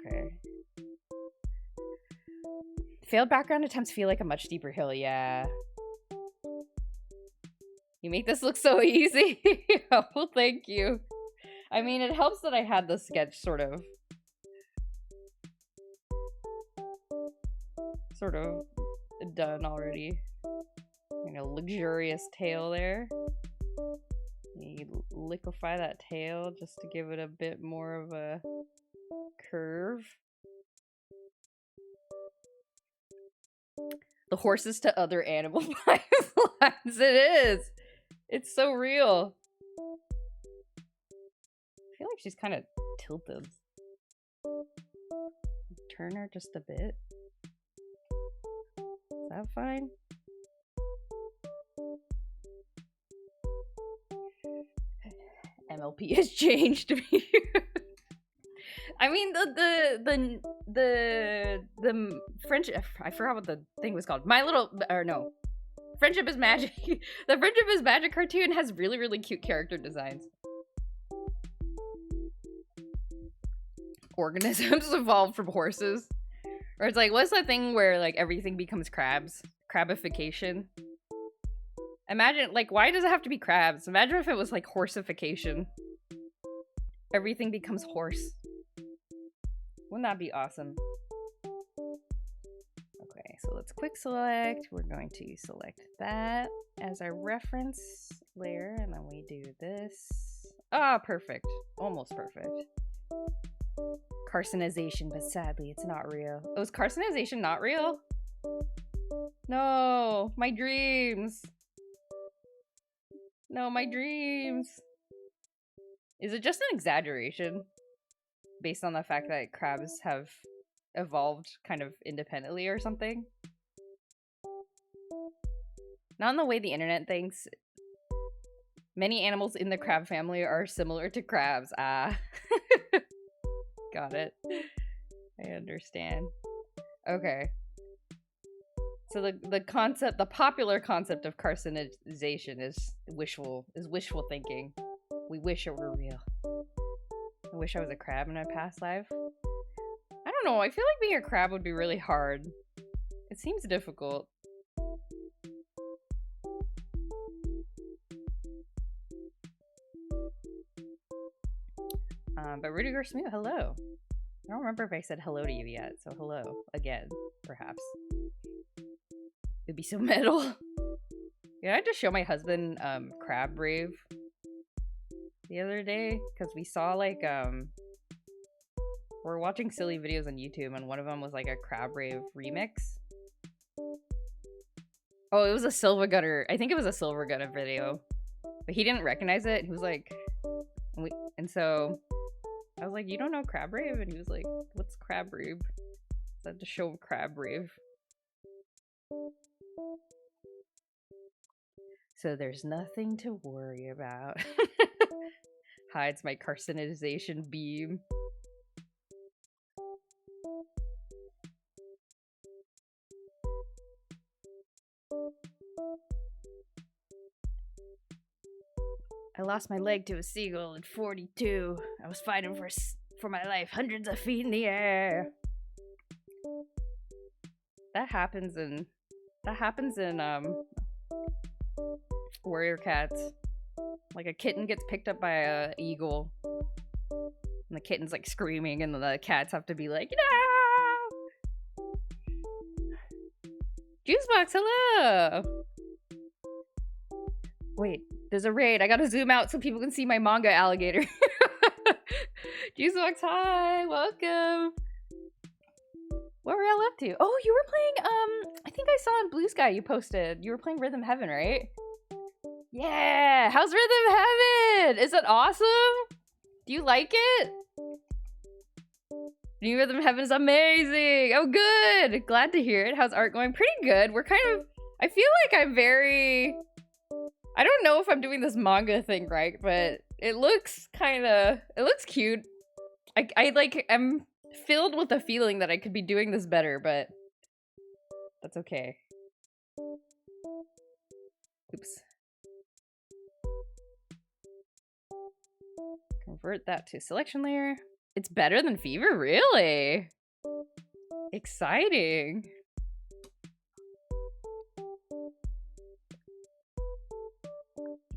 Okay. Failed background attempts feel like a much steeper hill, yeah. You make this look so easy. Well, thank you. I mean, it helps that I had the sketch sort of done already. You know, luxurious tail there. You liquefy that tail just to give it a bit more of a curve. The horses to other animal pipelines. It is. It's so real. I feel like she's kind of tilted. Turn her just a bit. Is that fine? MLP has changed me. I mean, the friendship. I forgot what the thing was called. Friendship is Magic. The Friendship is Magic cartoon has really, really cute character designs. Organisms evolved from horses. Or it's like, what's that thing where, like, everything becomes crabs? Crabification. Imagine, like, why does it have to be crabs? Imagine if it was, like, horseification. Everything becomes horse. Wouldn't that be awesome? Okay, so let's quick select. We're going to select that as our reference layer, and then we do this. Ah, perfect. Almost perfect. Carcinization, but sadly, it's not real. Oh, is carcinization not real? No, my dreams. No, my dreams. Is it just an exaggeration? Based on the fact that crabs have evolved kind of independently or something? Not in the way the internet thinks. Many animals in the crab family are similar to crabs. Ah. Got it. I understand. Okay. So the popular concept of carcinization is wishful thinking. We wish it were real. I wish I was a crab in my past life. I don't know, I feel like being a crab would be really hard. It seems difficult. But Rudiger Smoot, hello. I don't remember if I said hello to you yet, so hello again, perhaps. It'd be so metal. Yeah, I just show my husband Crab Brave the other day because we saw like we're watching silly videos on YouTube and one of them was like a Crab Brave remix. Oh, it was a Silver Gunner. I think it was a Silver Gunner video, but he didn't recognize it. He was like, and so I was like, "You don't know Crab Brave?" And he was like, "What's Crab Brave?" So I had to show him Crab Brave. So there's nothing to worry about. Hides my carcinization beam. I lost my leg to a seagull in 42. I was fighting for my life, hundreds of feet in the air. That happens in Warrior Cats. Like a kitten gets picked up by a eagle, and the kitten's like screaming, and the cats have to be like, no! Juicebox, hello! Wait, there's a raid. I gotta zoom out so people can see my manga alligator. Juicebox, hi, welcome. What were y'all up to? Oh, you were playing, I think I saw on Blue Sky you posted. You were playing Rhythm Heaven, right? Yeah! How's Rhythm Heaven? Is it awesome? Do you like it? New Rhythm Heaven is amazing! Oh, good! Glad to hear it. How's art going? Pretty good. We're kind of... I feel like I'm very... I don't know if I'm doing this manga thing right, but it looks kind of... It looks cute. I'm filled with the feeling that I could be doing this better, but... That's okay. Oops. Convert that to selection layer. It's better than Fever? Really? Exciting.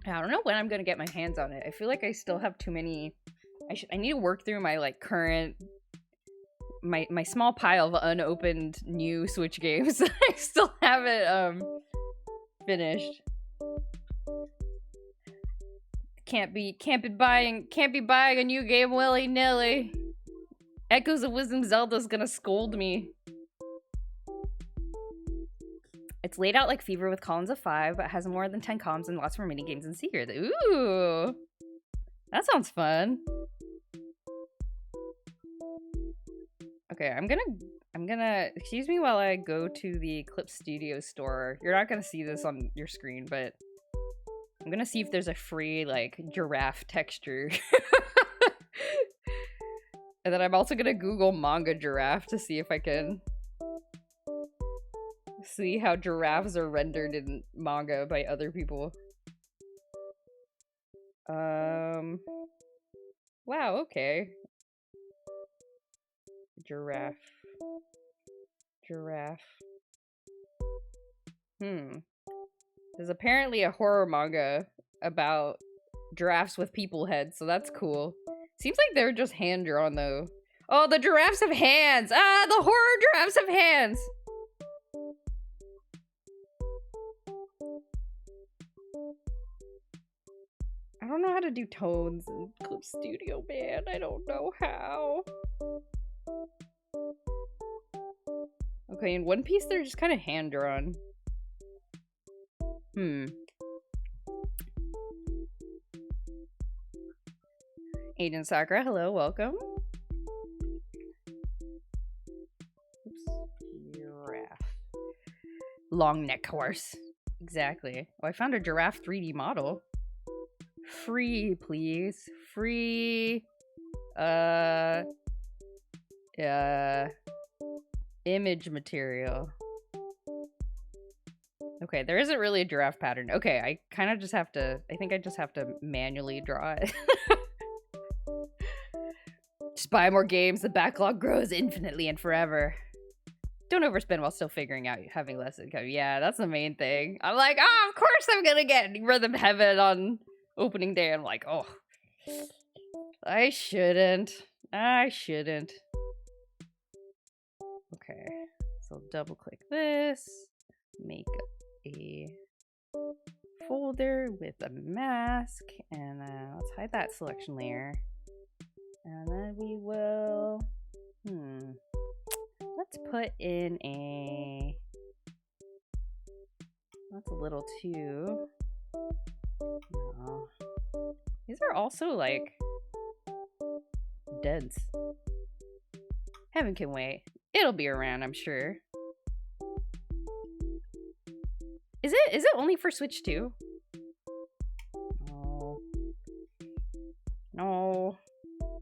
I don't know when I'm gonna get my hands on it. I feel like I still have too many... I need to work through my like current... My small pile of unopened new Switch games. I still haven't finished. Can't be buying a new game willy-nilly. Echoes of Wisdom Zelda's gonna scold me. It's laid out like Fever with columns of 5, but has more than 10 columns and lots more mini games and secrets. Ooh, that sounds fun. Okay, I'm gonna excuse me while I go to the Vtube Studio store. You're not gonna see this on your screen, but I'm gonna see if there's a free, like, giraffe texture. And then I'm also gonna Google manga giraffe to see if I can see how giraffes are rendered in manga by other people. Wow, okay. Giraffe. There's apparently a horror manga about giraffes with people heads, so that's cool. Seems like they're just hand-drawn, though. Oh, the giraffes have hands! Ah, the horror giraffes have hands! I don't know how to do tones in Vtube Studio, man. I don't know how. Okay, in One Piece, they're just kind of hand-drawn. Agent Sakura, hello, welcome. Oops. Giraffe. Long neck horse. Exactly. Oh, I found a giraffe 3D model. Free, please. Free. Image material. Okay, there isn't really a giraffe pattern. Okay, I kind of just have to... I think I just have to manually draw it. Just buy more games. The backlog grows infinitely and forever. Don't overspend while still figuring out having less income. Yeah, that's the main thing. I'm like, oh, of course I'm gonna get Rhythm Heaven on opening day. I'm like, oh. I shouldn't. Okay, so double click this. Make a folder with a mask, and let's hide that selection layer. And then we will, let's put in a, that's a little too, no. These are also like dense. Heaven can wait. It'll be around, I'm sure. Is it only for Switch too? No. No.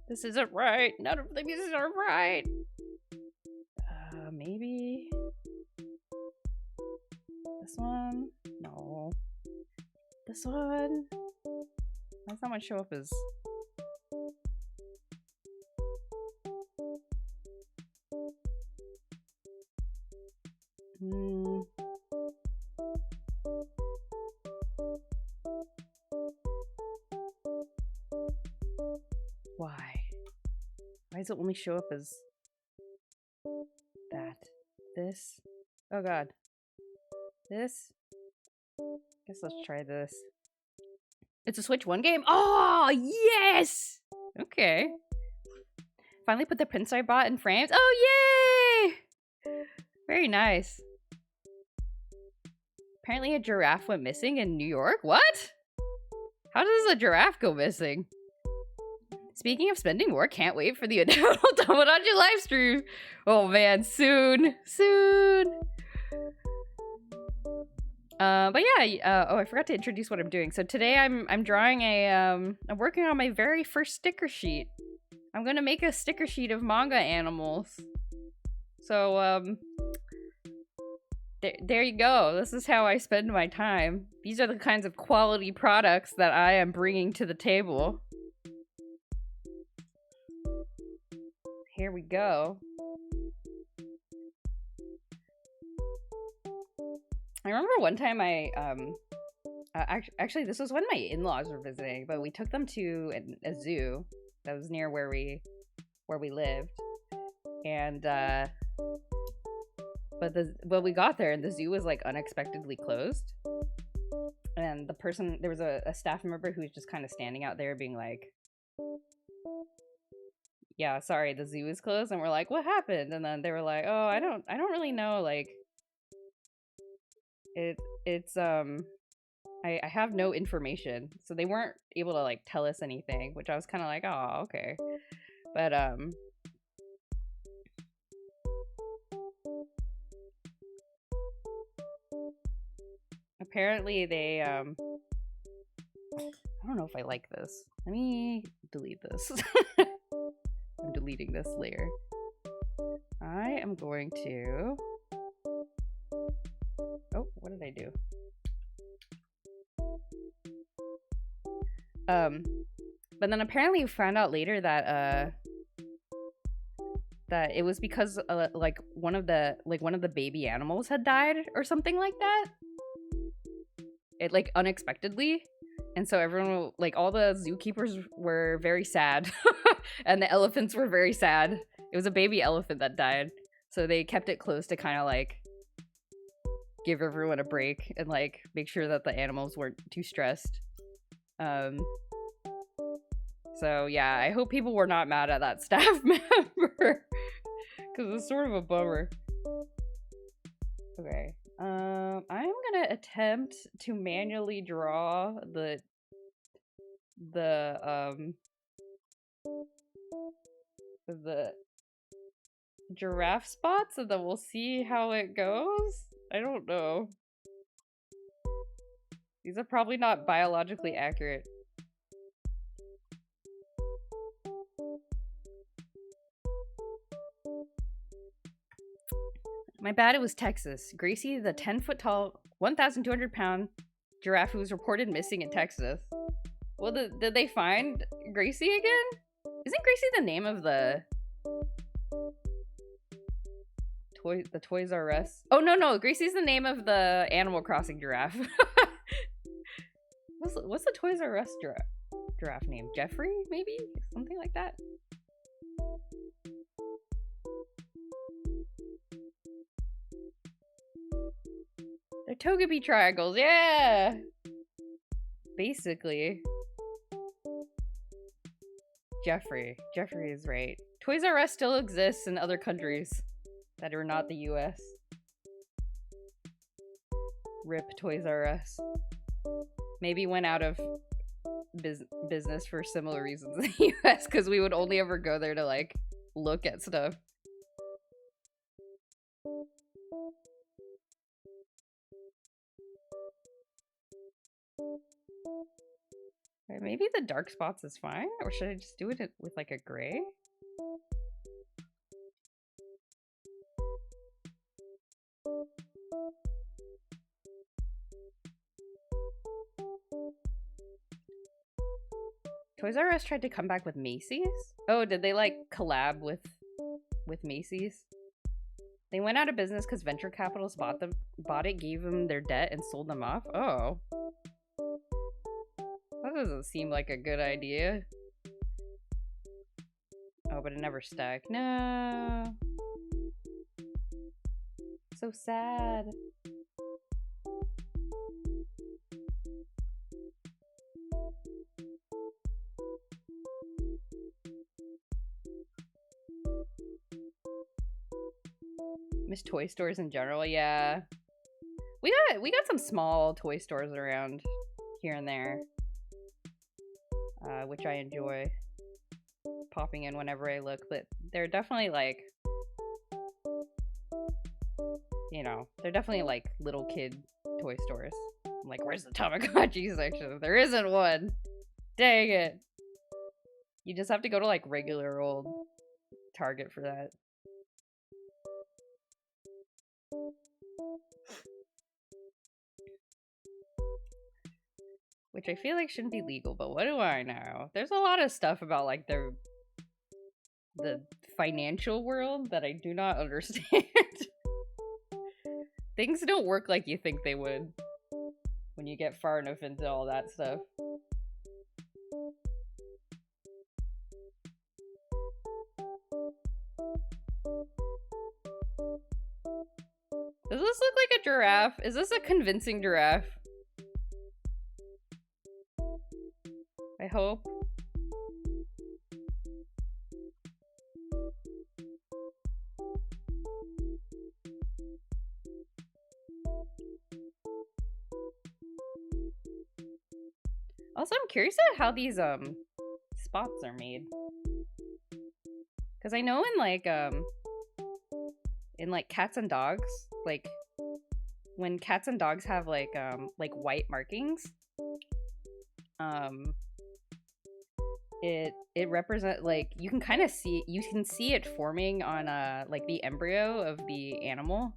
This isn't right. None of these are right. Maybe this one? No. This one? Why does that one show up as... Why? Why does it only show up as that? This? Oh god. This? Guess let's try this. It's a Switch 1 game? Oh, yes! Okay. Finally put the prints I bought in frames. Oh, yay! Very nice. Apparently a giraffe went missing in New York? What? How does a giraffe go missing? Speaking of spending more, can't wait for the inevitable Tomodachi live stream. Oh man, soon. Soon. But yeah, oh, I forgot to introduce what I'm doing. So today I'm drawing a, I'm working on my very first sticker sheet. I'm gonna make a sticker sheet of manga animals. So, there you go. This is how I spend my time. These are the kinds of quality products that I am bringing to the table. Here we go. I remember one time actually this was when my in-laws were visiting, but we took them to a zoo that was near where we lived. And, but when we got there and the zoo was like unexpectedly closed. And the person, there was a staff member who was just kind of standing out there being like, yeah, sorry, the zoo is closed. And we're like, what happened? And then they were like, oh, I don't really know. Like, I have no information. So they weren't able to like tell us anything, which I was kind of like, oh, okay. But, apparently they, I don't know if I like this. Let me delete this. I'm deleting this layer. I am going to... Oh, what did I do? But then apparently we found out later that, that it was because, like, one of the baby animals had died or something like that. It, like, unexpectedly. And so everyone, like, all the zookeepers were very sad. And the elephants were very sad. It was a baby elephant that died. So they kept it closed to kind of, like, give everyone a break and, like, make sure that the animals weren't too stressed. So, yeah, I hope people were not mad at that staff member. Because it's sort of a bummer. Okay. I'm gonna attempt to manually draw the giraffe spots, and then we'll see how it goes. I don't know. These are probably not biologically accurate. My bad, it was Texas. Gracie, the 10-foot-tall, 1,200-pound giraffe who was reported missing in Texas. Well, did they find Gracie again? Isn't Gracie the name of the Toys R Us? Oh, no, Gracie's the name of the Animal Crossing giraffe. What's the Toys R Us giraffe name? Jeffrey, maybe? Something like that? They're Togepi triangles, yeah! Basically. Jeffrey is right. Toys R Us still exists in other countries that are not the US. RIP Toys R Us. Maybe went out of business for similar reasons in the US, because we would only ever go there to, like, look at stuff. Right, maybe the dark spots is fine, or should I just do it with like a gray? Toys R Us tried to come back with Macy's. Oh, did they like collab with Macy's? They went out of business because venture capitalists bought it, gave them their debt, and sold them off. Oh, that doesn't seem like a good idea. Oh, but it never stuck. No, so sad. Miss toy stores in general, yeah. We got some small toy stores around here and there, which I enjoy popping in whenever I look. But they're definitely like, you know, they're definitely like little kid toy stores. I'm like, where's the Tamagotchi section? There isn't one. Dang it. You just have to go to like regular old Target for that. Which I feel like shouldn't be legal, but what do I know? There's a lot of stuff about like the financial world that I do not understand. Things don't work like you think they would when you get far enough into all that stuff. Does this look like a giraffe? Is this a convincing giraffe? I hope. Also, I'm curious at how these spots are made. Cause I know in like cats and dogs, like when cats and dogs have like white markings, it represent like you can kind of see it forming on like the embryo of the animal,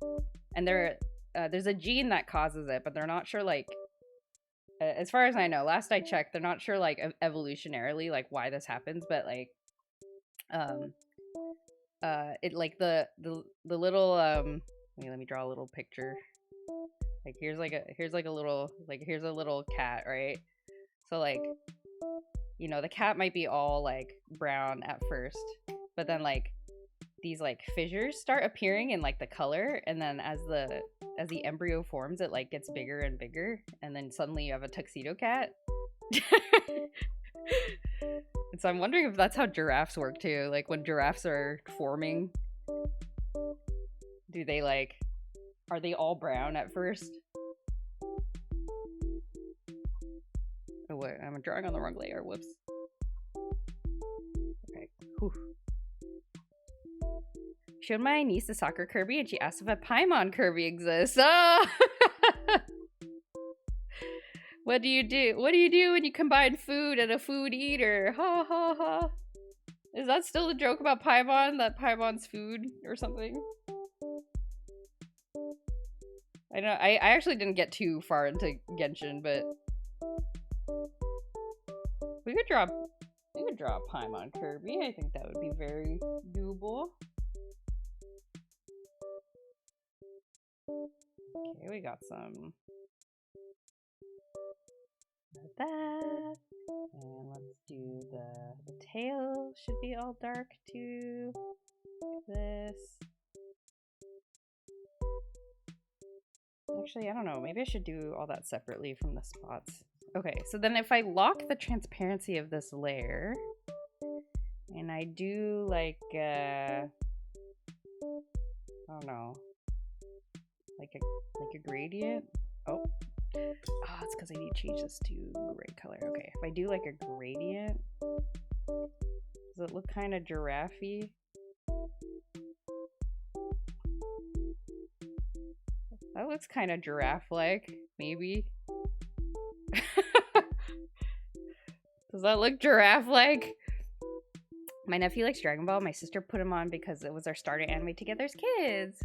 and there's a gene that causes it, but they're not sure like as far as I know, last I checked, they're not sure like evolutionarily like why this happens, but like it like the little let me draw a little picture. Like here's a little cat, right? So like, you know, the cat might be all like brown at first, but then like these like fissures start appearing in like the color, and then as the embryo forms, it like gets bigger and bigger, and then suddenly you have a tuxedo cat. And so I'm wondering if that's how giraffes work too. Like when giraffes are forming, do they like, are they all brown at first? Oh wait, I'm drawing on the wrong layer. Whoops. Okay. Whew. Showed my niece the soccer Kirby, and she asked if a Paimon Kirby exists. Oh! What do you do? What do you do when you combine food and a food eater? Ha ha ha. Is that still the joke about Paimon? That Paimon's food or something? I know. I actually didn't get too far into Genshin, but we could draw a Paimon Kirby. I think that would be very doable. Okay, we got some like that, and let's do the tail. Should be all dark too. Like this. Actually, I don't know. Maybe I should do all that separately from the spots. Okay, so then if I lock the transparency of this layer, and I do like I don't know, like a gradient. Oh, it's because I need to change this to gray color. Okay, if I do like a gradient, does it look kind of giraffe-y? That looks kind of giraffe-like, maybe. Does that look giraffe-like? My nephew likes Dragon Ball. My sister put him on because it was our starter anime together as kids.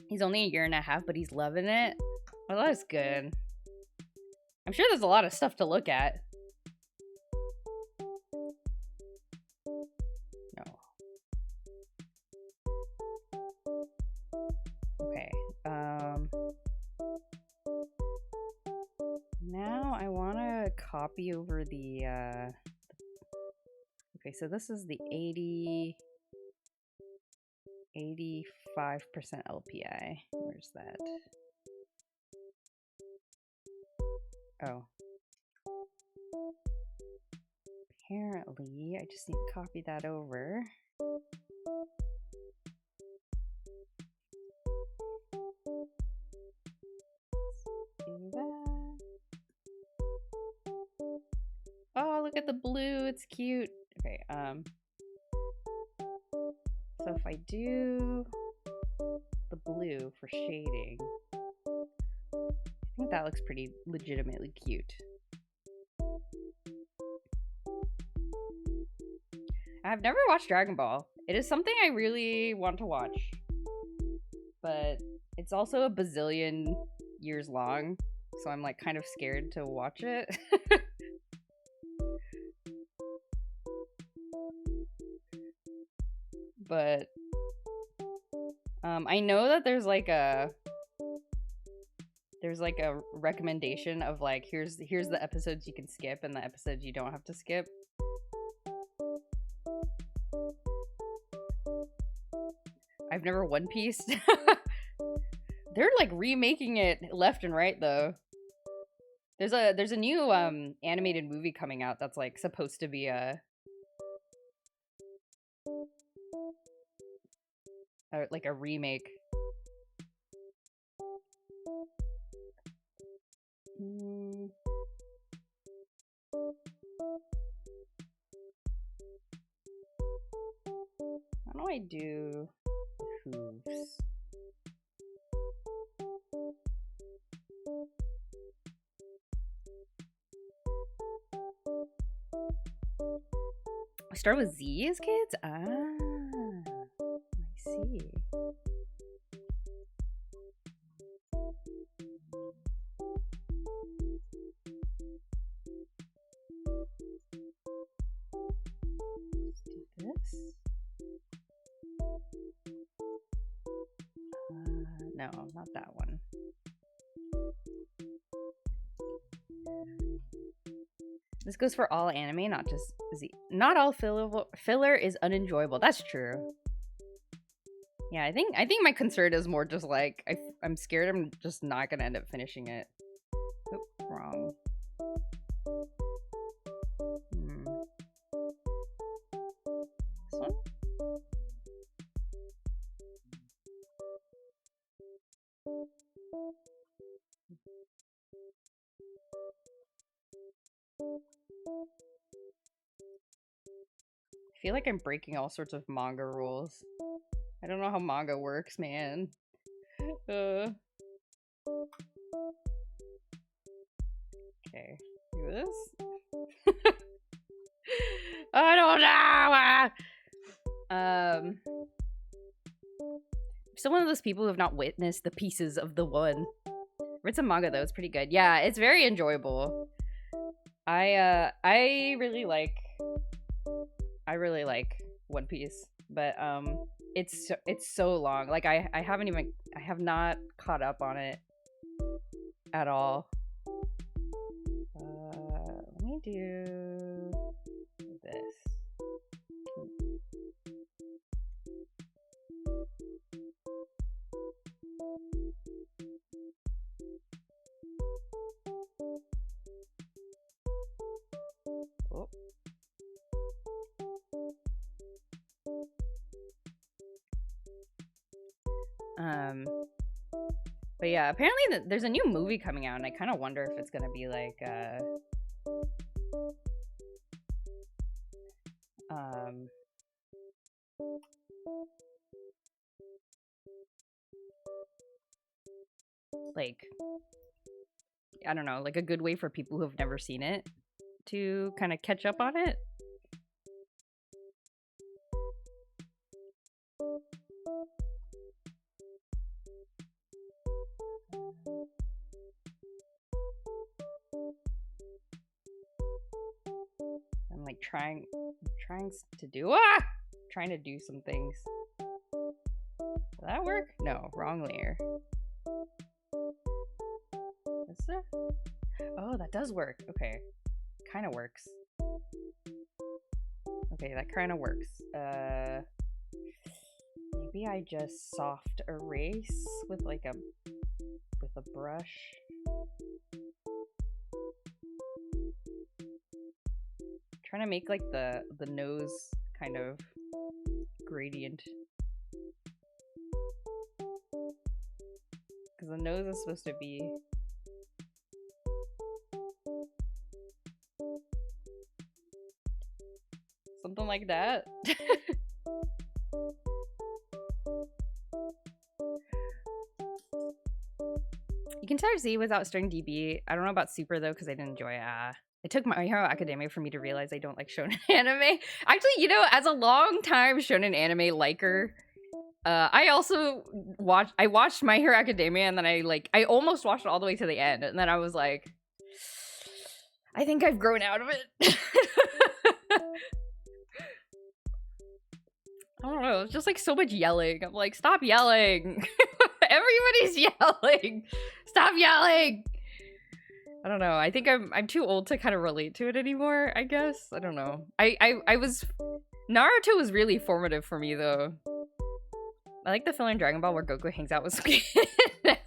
He's only 1.5 years, but he's loving it. Well, that's good. I'm sure there's a lot of stuff to look at. No. Okay. Now I want to copy over the, okay, so this is the 85% LPI. Where's that? Oh. Apparently, I just need to copy that over. Do that. Oh, look at the blue. It's cute. Okay, so if I do the blue for shading, I think that looks pretty legitimately cute. I've never watched Dragon Ball. It is something I really want to watch, but it's also a bazillion years long, so I'm like kind of scared to watch it. But I know that there's like a recommendation of like here's the episodes you can skip and the episodes you don't have to skip. I've never One Pieced. They're like remaking it left and right though. There's a new animated movie coming out that's like supposed to be like a remake. How do I do the hooves? I start with Z as kids? Ah, I see. Let's do this. No, not that one. This goes for all anime, not just Z. Not all filler is unenjoyable. That's true. Yeah, I think my concern is more just like I'm scared I'm just not gonna end up finishing it. Oh, wrong. This one? I feel like I'm breaking all sorts of manga rules. I don't know how manga works, man. Okay, do this. I don't know. Still one of those people who have not witnessed the pieces of the one. Read some manga though; it's pretty good. Yeah, it's very enjoyable. I really like One Piece, but it's so long. Like I have not caught up on it at all. Let me do this. Oh. But yeah, apparently there's a new movie coming out, and I kind of wonder if it's gonna be like like I don't know, like a good way for people who have never seen it. to kind of catch up on it. I'm like trying to do some things. Will that work? No, wrong layer. Is there? Oh, that does work. Okay. Kind of works. Okay, that kind of works. Maybe I just soft erase with like a brush. Trying to make like the nose kind of gradient. Because the nose is supposed to be something like that. You can start Z without starting DB. I don't know about Super though, because I didn't enjoy it took My Hero Academia for me to realize I don't like shonen anime. Actually, you know, as a long time shonen anime liker, I also watched My Hero Academia, and then I almost watched it all the way to the end, and then I was like, I think I've grown out of it. I don't know, it's just like so much yelling. I'm like, stop yelling. Everybody's yelling. Stop yelling. I don't know. I think I'm too old to kind of relate to it anymore, I guess. I don't know. Naruto was really formative for me though. I like the filler in Dragon Ball where Goku hangs out with Squid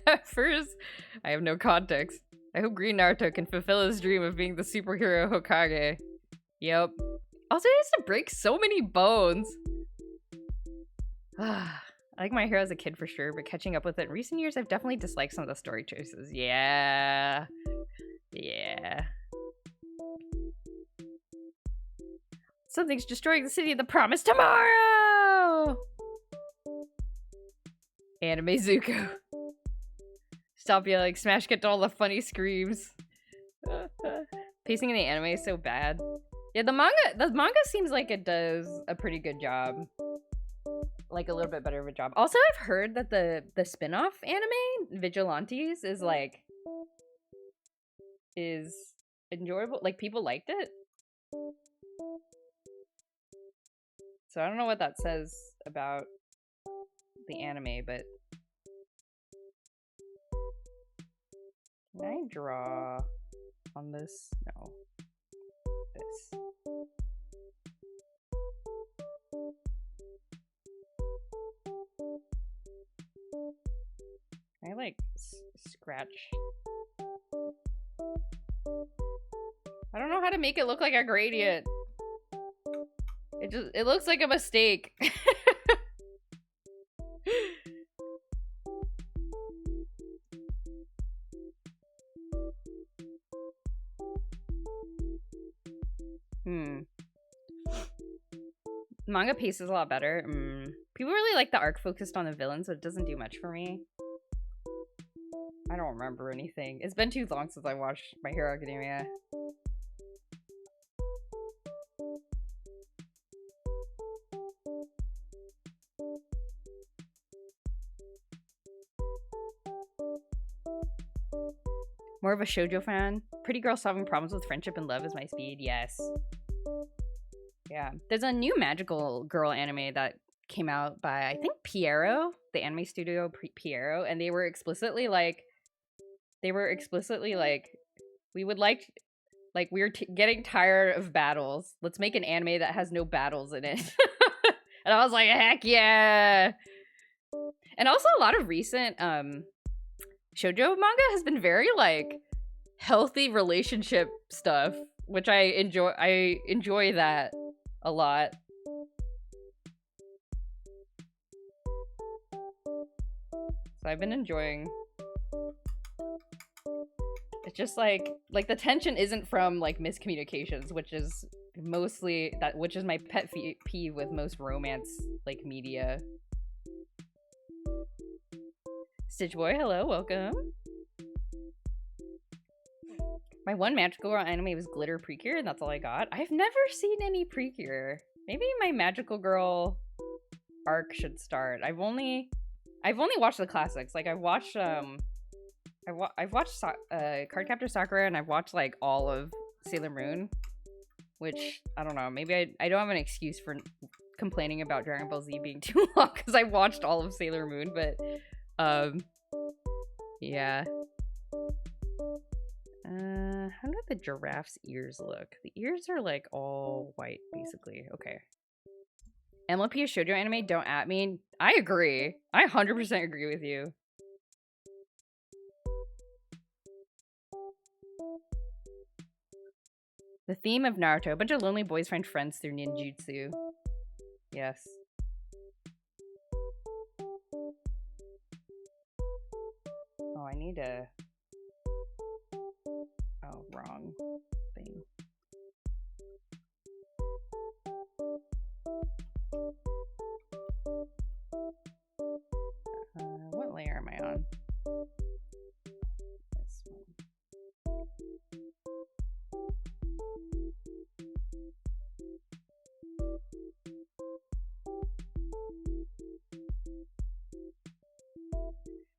at first. I have no context. I hope Green Naruto can fulfill his dream of being the superhero Hokage. Yep. Also, he has to break so many bones. I like My Hero as a kid for sure, but catching up with it in recent years, I've definitely disliked some of the story choices. Yeah. Yeah. Something's destroying the city of the promised tomorrow! Anime Zuko. Stop yelling, smash get to all the funny screams. Pacing in the anime is so bad. Yeah, the manga seems like it does a pretty good job. Like a little bit better of a job. Also, I've heard that the spin-off anime, Vigilantes, is enjoyable. Like, people liked it. So I don't know what that says about the anime, but can I draw on this? No. This. Can I like scratch? I don't know how to make it look like a gradient. It looks like a mistake. Manga pace is a lot better. People really like the arc focused on the villains, but it doesn't do much for me. I don't remember anything. It's been too long since I watched My Hero Academia. More of a shoujo fan. Pretty girl solving problems with friendship and love is my speed. Yes. Yeah. There's a new magical girl anime that came out by, I think, Piero, the anime studio Piero, and they were explicitly like, we would like we're getting tired of battles. Let's make an anime that has no battles in it. And I was like, heck yeah. And also a lot of recent shoujo manga has been very like healthy relationship stuff, which I enjoy that a lot. So I've been enjoying. It's just like the tension isn't from like miscommunications, which is mostly which is my pet peeve with most romance like media. Stitch Boy, hello, welcome. My one Magical Girl anime was Glitter Precure, and that's all I got. I've never seen any Precure. Maybe my Magical Girl arc should start. I've only watched the classics. Like I've watched Cardcaptor Sakura, and I've watched like all of Sailor Moon, which I don't know. Maybe I don't have an excuse for complaining about Dragon Ball Z being too long because I watched all of Sailor Moon, but yeah. How do the giraffe's ears look? The ears are like all white, basically. Okay. MLP is shoujo anime, don't at me. I agree. I 100% agree with you. The theme of Naruto. A bunch of lonely boys find friends through ninjutsu. Yes. Oh, I need a... Oh, wrong thing. What layer am I on? This one.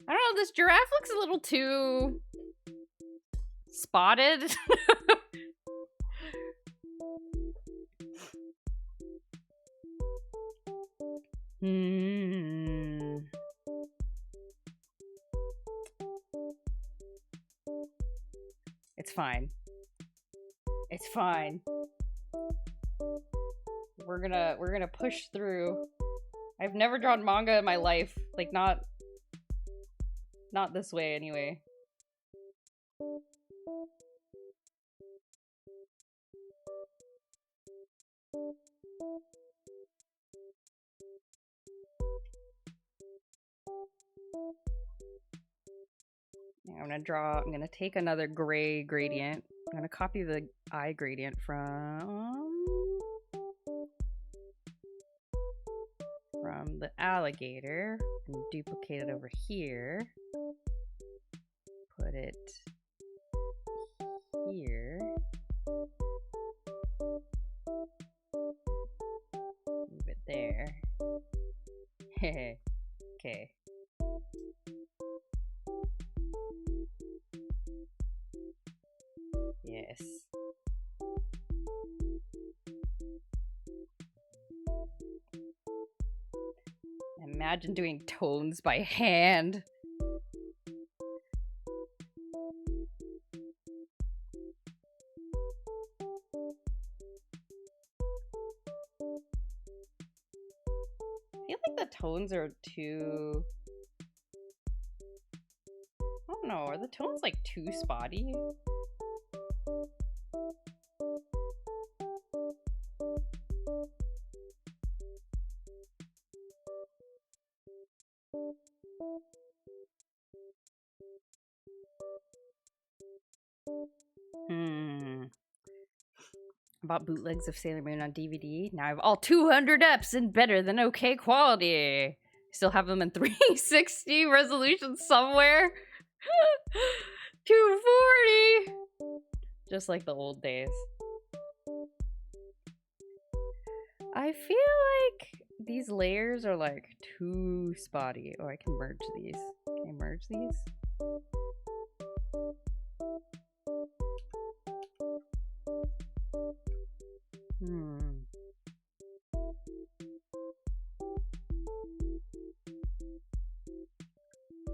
I don't know, this giraffe looks a little too spotted. It's fine. It's fine. We're gonna push through. I've never drawn manga in my life. Like not this way anyway. I'm gonna take another gray gradient. I'm gonna copy the eye gradient from the alligator and duplicate it over here. Put it here. Move it there. Okay. Yes. Imagine doing tones by hand. I feel like the tones are too... I don't know, are the tones like too spotty? I bought bootlegs of Sailor Moon on DVD. Now I have all 200 eps and better than okay quality. Still have them in 360 resolution somewhere. 240! Just like the old days. I feel like these layers are like too spotty. Oh, I can merge these. Can I merge these?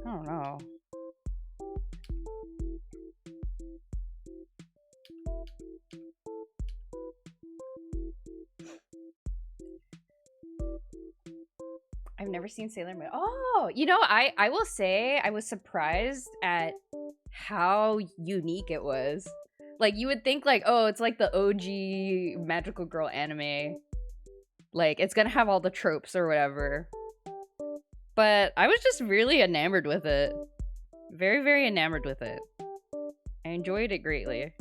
I don't know. I've never seen Sailor Moon. Oh, you know, I will say I was surprised at how unique it was. Like, you would think like, oh, it's like the OG magical girl anime. Like, it's gonna have all the tropes or whatever. But I was just really enamored with it. Very, very enamored with it. I enjoyed it greatly.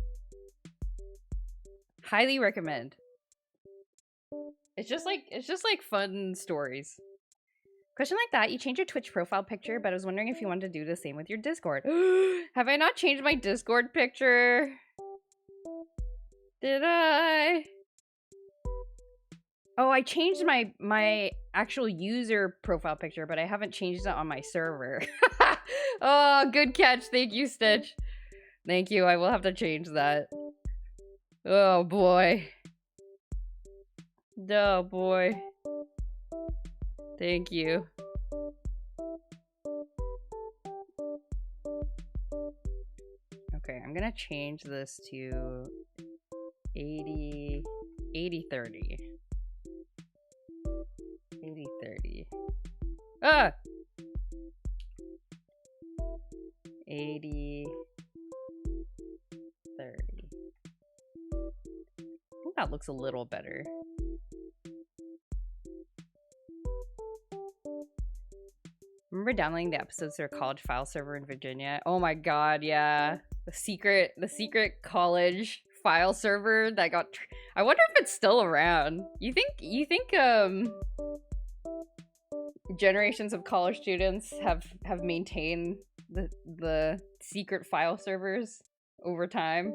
Highly recommend. It's just like fun stories. Question like that, you change your Twitch profile picture, but I was wondering if you wanted to do the same with your Discord. Have I not changed my Discord picture? Did I? Oh, I changed my actual user profile picture, but I haven't changed it on my server. Oh, good catch. Thank you, Stitch. Thank you. I will have to change that. Oh, boy. Oh, boy. Thank you. Okay, I'm gonna change this to 80, 30. 80, 30. Ah! 80, 30. I think that looks a little better. Remember downloading the episodes to a college file server in Virginia? Oh my god, yeah. The secret college file server that got I wonder if it's still around. You think generations of college students have maintained the secret file servers over time?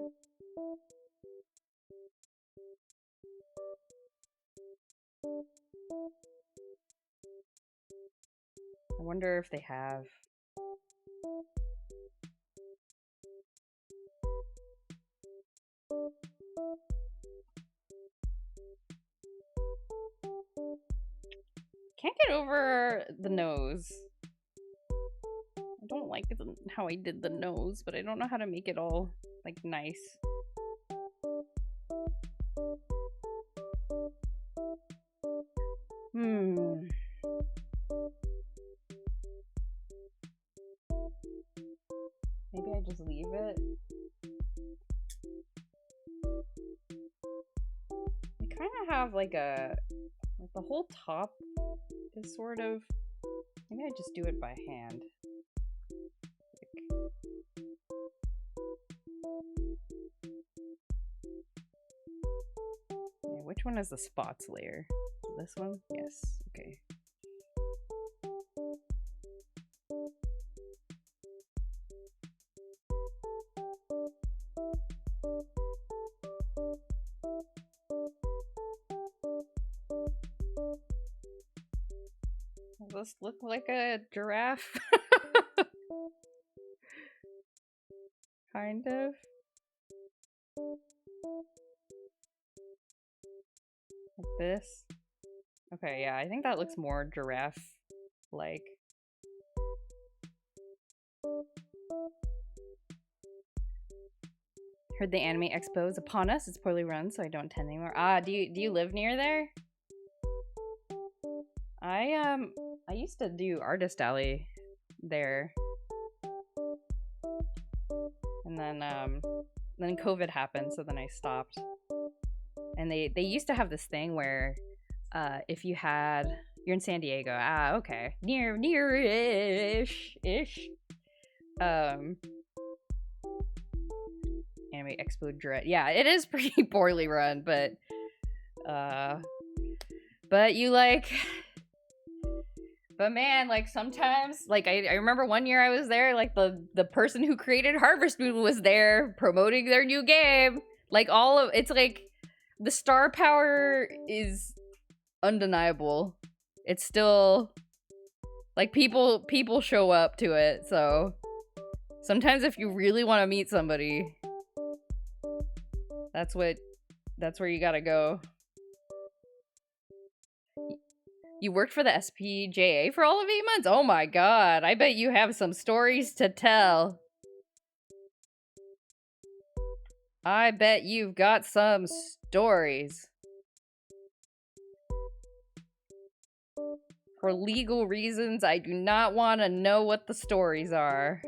I wonder if they have. Can't get over the nose. I don't like how I did the nose, but I don't know how to make it all, like, nice. Maybe I just leave it. They kind of have like the whole top is sort of. Maybe I just do it by hand. Yeah, which one is the spots layer? This one? Yes. Okay. Does this look like a giraffe? Kind of. Like this. Okay, yeah, I think that looks more giraffe-like. Heard the Anime Expo is upon us. It's poorly run, so I don't attend anymore. Ah, do you live near there? I used to do Artist Alley there. And then COVID happened, so then I stopped. And they used to have this thing where if you're in San Diego. Ah, okay. Near-ish. Anime Expo Dread. Yeah, it is pretty poorly run, but you like. But man, like sometimes, like I remember one year I was there, like the person who created Harvest Moon was there promoting their new game. Like it's like the star power is undeniable. It's still like people show up to it, so sometimes if you really want to meet somebody, that's where you gotta go. You worked for the SPJA for all of 8 months? Oh my god, I bet you have some stories to tell. I bet you've got some stories. For legal reasons, I do not want to know what the stories are.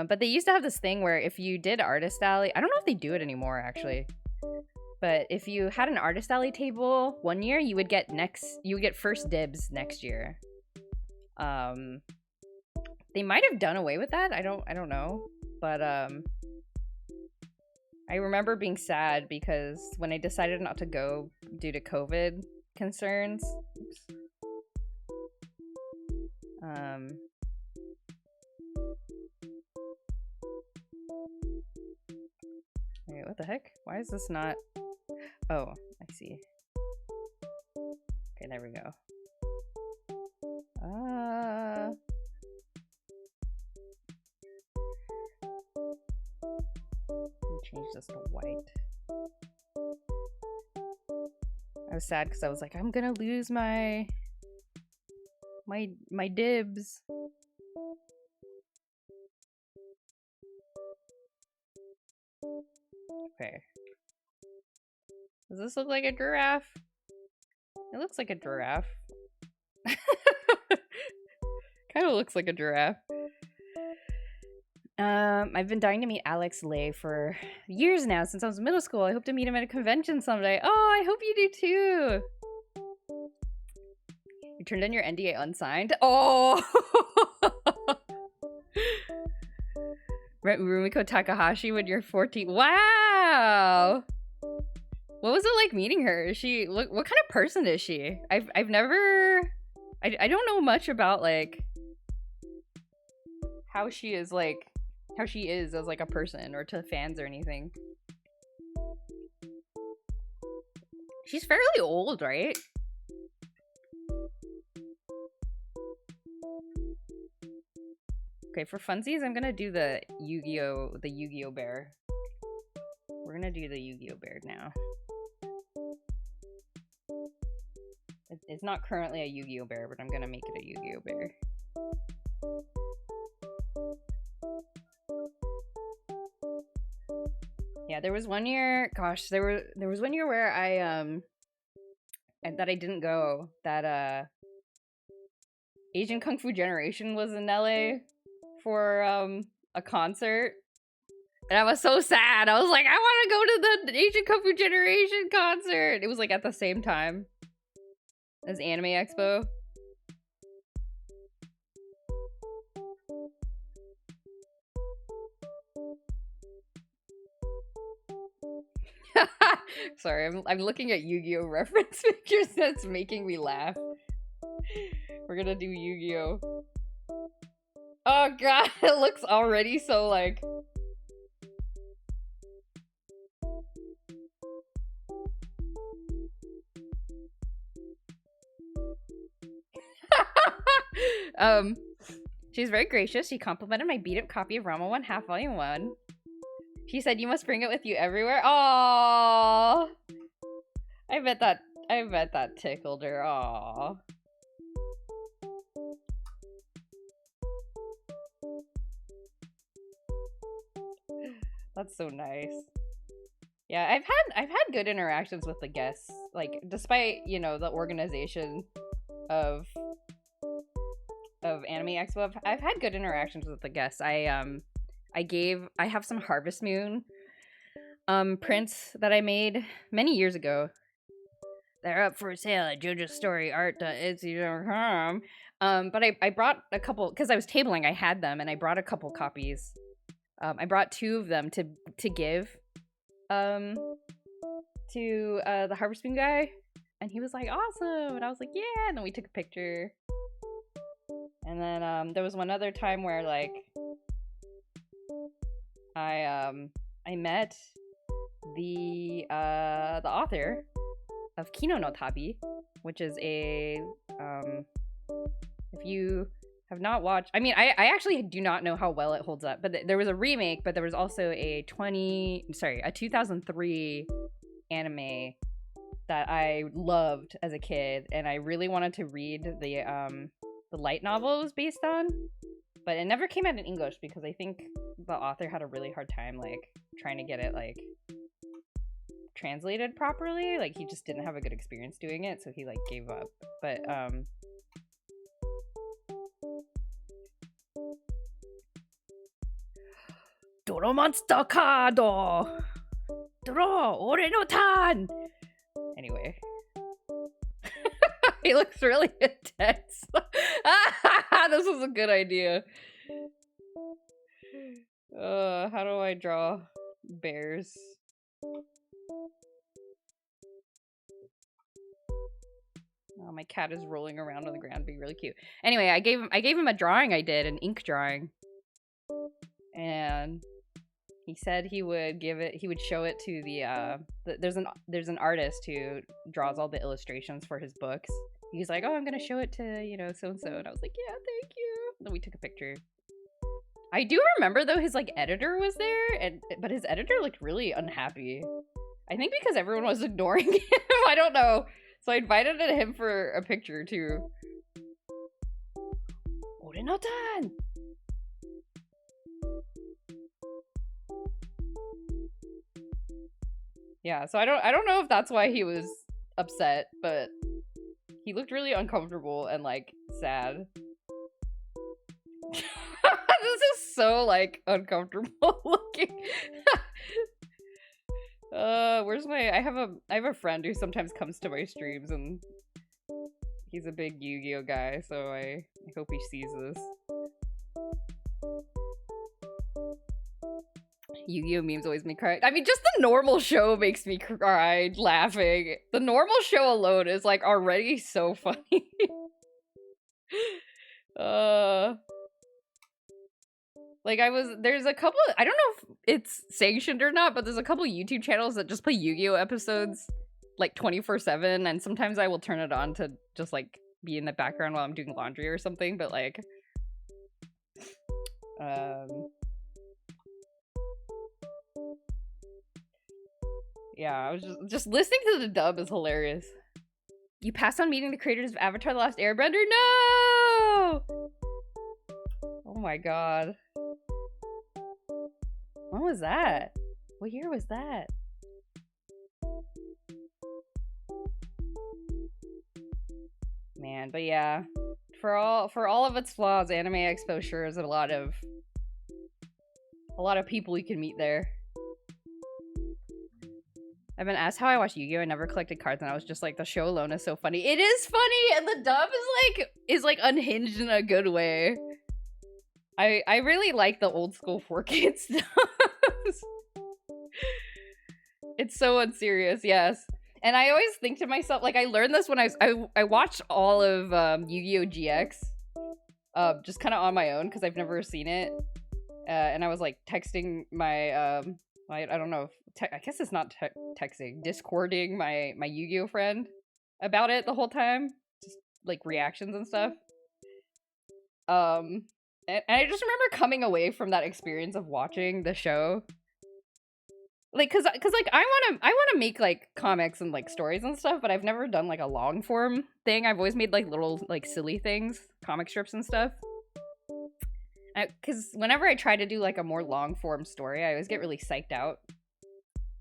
But they used to have this thing where if you did Artist Alley, I don't know if they do it anymore actually, but if you had an Artist Alley table one year, you would get first dibs next year. They might have done away with that. I don't know, but I remember being sad because when I decided not to go due to COVID concerns, what the heck? Why is this not... Oh, I see. Okay, there we go. Let me change this to white. I was sad because I was like, I'm gonna lose my dibs. Okay. Does this look like a giraffe? It looks like a giraffe. Kind of looks like a giraffe. I've been dying to meet Alex Lay for years now, since I was in middle school. I hope to meet him at a convention someday. Oh, I hope you do too. You turned in your NDA unsigned? Oh! Rumiko Takahashi when you're 14. Wow! What was it like meeting her? Is she... What kind of person is she? I've never... I don't know much about, like... how she is, like... how she is as, like, a person, or to fans or anything. She's fairly old, right? Okay, for funsies, I'm gonna do the Yu-Gi-Oh bear. We're gonna do the Yu-Gi-Oh bear now. It's not currently a Yu-Gi-Oh bear, but I'm gonna make it a Yu-Gi-Oh bear. Yeah, there was one year, gosh, there was one year where that I didn't go, that Asian Kung Fu Generation was in LA for a concert. And I was so sad. I was like, I want to go to the Asian Kung Fu Generation concert. It was like at the same time as Anime Expo. Sorry, I'm looking at Yu-Gi-Oh reference pictures that's making me laugh. We're gonna do Yu-Gi-Oh. Oh god, it looks already so like... She's very gracious. She complimented my beat-up copy of Rama 1 Half Volume 1. She said you must bring it with you everywhere. Aww. I bet that tickled her. Aww. That's so nice. Yeah, I've had good interactions with the guests. Like, despite, you know, the organization of Anime Expo, I've had good interactions with the guests. I have some Harvest Moon prints that I made many years ago. They're up for sale at JoJoStoryArt.etsy.com. But I brought a couple because I was tabling. I had them, and I brought a couple copies. I brought 2 of them to give to the Harvest Moon guy, and he was like, awesome, and I was like, yeah, and then we took a picture. And then there was one other time where like I met the author of Kino no Tabi, which is a if you have not watched, I mean, I actually do not know how well it holds up, but there was a remake, but there was also a 2003 anime that I loved as a kid, and I really wanted to read the light novel it was based on, but it never came out in English because I think the author had a really hard time like trying to get it like translated properly. Like he just didn't have a good experience doing it, so he like gave up. But Doro monster card. Draw ore no tan. Anyway. He looks really intense. This was a good idea. How do I draw bears? Oh, my cat is rolling around on the ground, being really cute. Anyway, I gave him a drawing I did, an ink drawing. And He said he would show it to there's an artist who draws all the illustrations for his books. He's like, oh, I'm gonna show it to, you know, so and so, and I was like, yeah, thank you. Then we took a picture. I do remember though his like editor was there, but his editor looked really unhappy. I think because everyone was ignoring him. I don't know. So I invited him for a picture too. Orenotan! Yeah, so I don't know if that's why he was upset, but he looked really uncomfortable and like sad. This is so like uncomfortable looking. Where's my I have a friend who sometimes comes to my streams and he's a big Yu-Gi-Oh guy, so I hope he sees this. Yu-Gi-Oh memes always make me cry. I mean, just the normal show makes me cry laughing. The normal show alone is like already so funny. Like there's a couple, I don't know if it's sanctioned or not, but there's a couple YouTube channels that just play Yu-Gi-Oh episodes like 24/7, and sometimes I will turn it on to just like be in the background while I'm doing laundry or something, but like yeah, I was just listening to the dub is hilarious. You passed on meeting the creators of Avatar: The Last Airbender? No! Oh my god. When was that? What year was that? Man, but yeah. For all of its flaws, Anime Expo sure is a lot of people you can meet there. I've been asked how I watch Yu-Gi-Oh! I never collected cards, and I was just like, the show alone is so funny. It is funny, and the dub is like unhinged in a good way. I really like the old school 4K stuff. It's so unserious, yes. And I always think to myself, like I learned this when I watched all of Yu-Gi-Oh! GX, just kind of on my own because I've never seen it, and I was like texting my I don't know if I guess it's not texting, discording my Yu-Gi-Oh! Friend about it the whole time, just like reactions and stuff. And I just remember coming away from that experience of watching the show, like, cause like I wanna make like comics and like stories and stuff, but I've never done like a long form thing. I've always made like little like silly things, comic strips and stuff. Cause whenever I try to do like a more long form story, I always get really psyched out.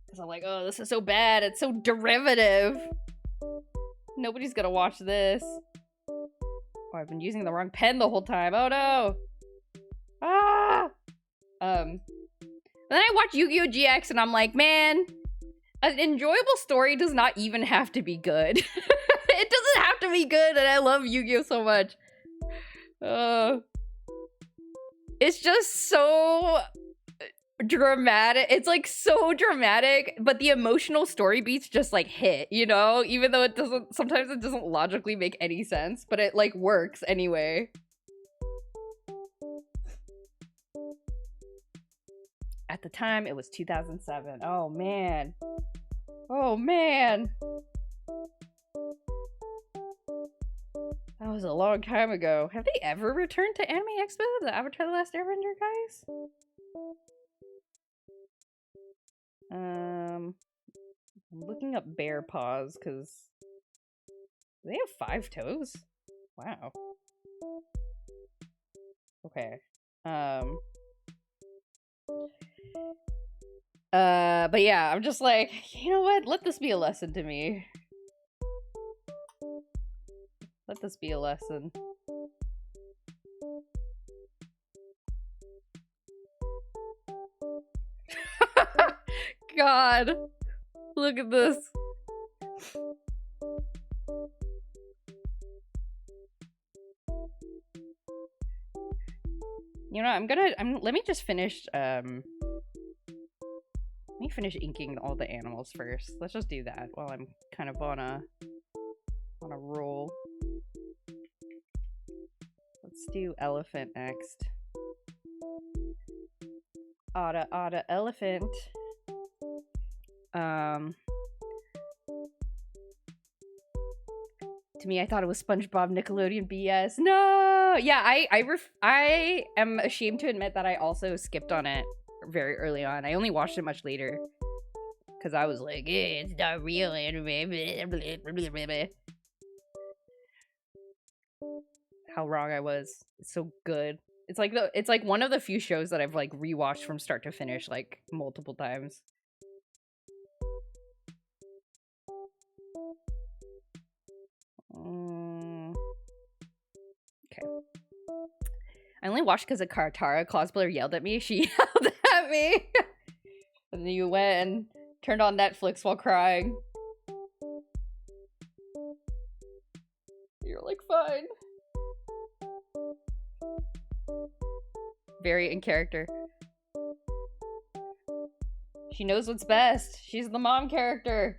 Cause I'm like, oh, this is so bad. It's so derivative. Nobody's gonna watch this. Oh, I've been using the wrong pen the whole time. Oh no. Ah! Then I watch Yu-Gi-Oh! GX and I'm like, man, an enjoyable story does not even have to be good. It doesn't have to be good, and I love Yu-Gi-Oh! So much. It's just so dramatic. It's like so dramatic, but the emotional story beats just like hit, you know? Even though sometimes it doesn't logically make any sense, but it like works anyway. At the time, it was 2007. Oh, man. Oh, man. That was a long time ago. Have they ever returned to Anime Expo, the Avatar: The Last Airbender guys? I'm looking up bear paws, because they have 5 toes? Wow. Okay. But yeah, I'm just like, you know what? Let this be a lesson to me. Let this be a lesson. God. Look at this. You know, let me just finish, let me finish inking all the animals first. Let's just do that while I'm kind of on a roll. Let's do elephant next. Otta elephant. To me, I thought it was SpongeBob Nickelodeon BS. No, yeah, I am ashamed to admit that I also skipped on it very early on. I only watched it much later because I was like, it's not real anime. How wrong I was. It's so good. It's like one of the few shows that I've like rewatched from start to finish like multiple times. Okay. I only watched because a Katara cosplayer yelled at me. She yelled at me. And then you went and turned on Netflix while crying. You're like, fine. Very in character. She knows what's best. She's the mom character.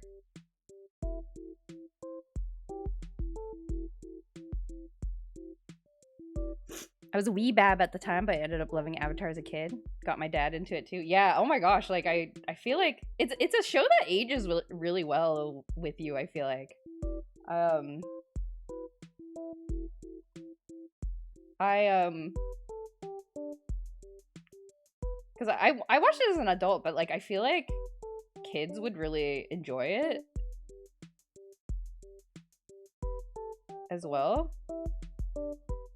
I was a wee bab at the time, but I ended up loving Avatar as a kid. Got my dad into it too. Yeah, oh my gosh, like I feel like it's a show that ages really well with you, I feel like. Cuz I watched it as an adult, but like I feel like kids would really enjoy it as well.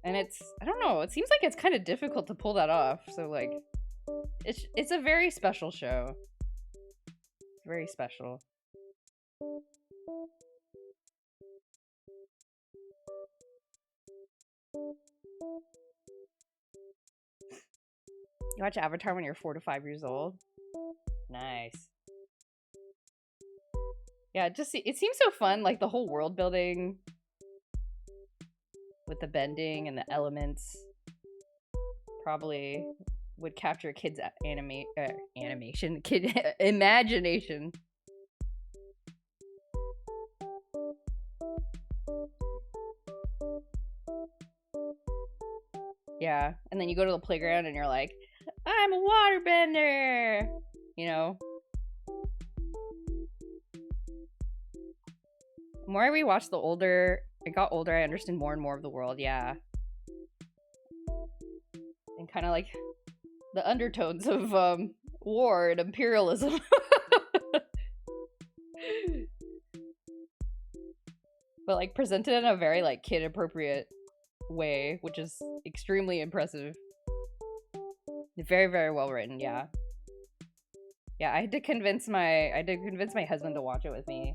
And I don't know, it seems like it's kind of difficult to pull that off. So like it's a very special show. Very special. You watch Avatar when you're 4 to 5 years old? Nice. Yeah, it seems so fun, like the whole world building with the bending and the elements probably would capture a kid's animation, kid imagination. Yeah, and then you go to the playground and you're like, I'm a waterbender, you know? The more I rewatched, the older I got older, I understood more and more of the world, yeah. And kind of like the undertones of war and imperialism. But like presented in a very like kid appropriate way, which is extremely impressive. Very, very well written, yeah. Yeah, I had to convince my husband to watch it with me.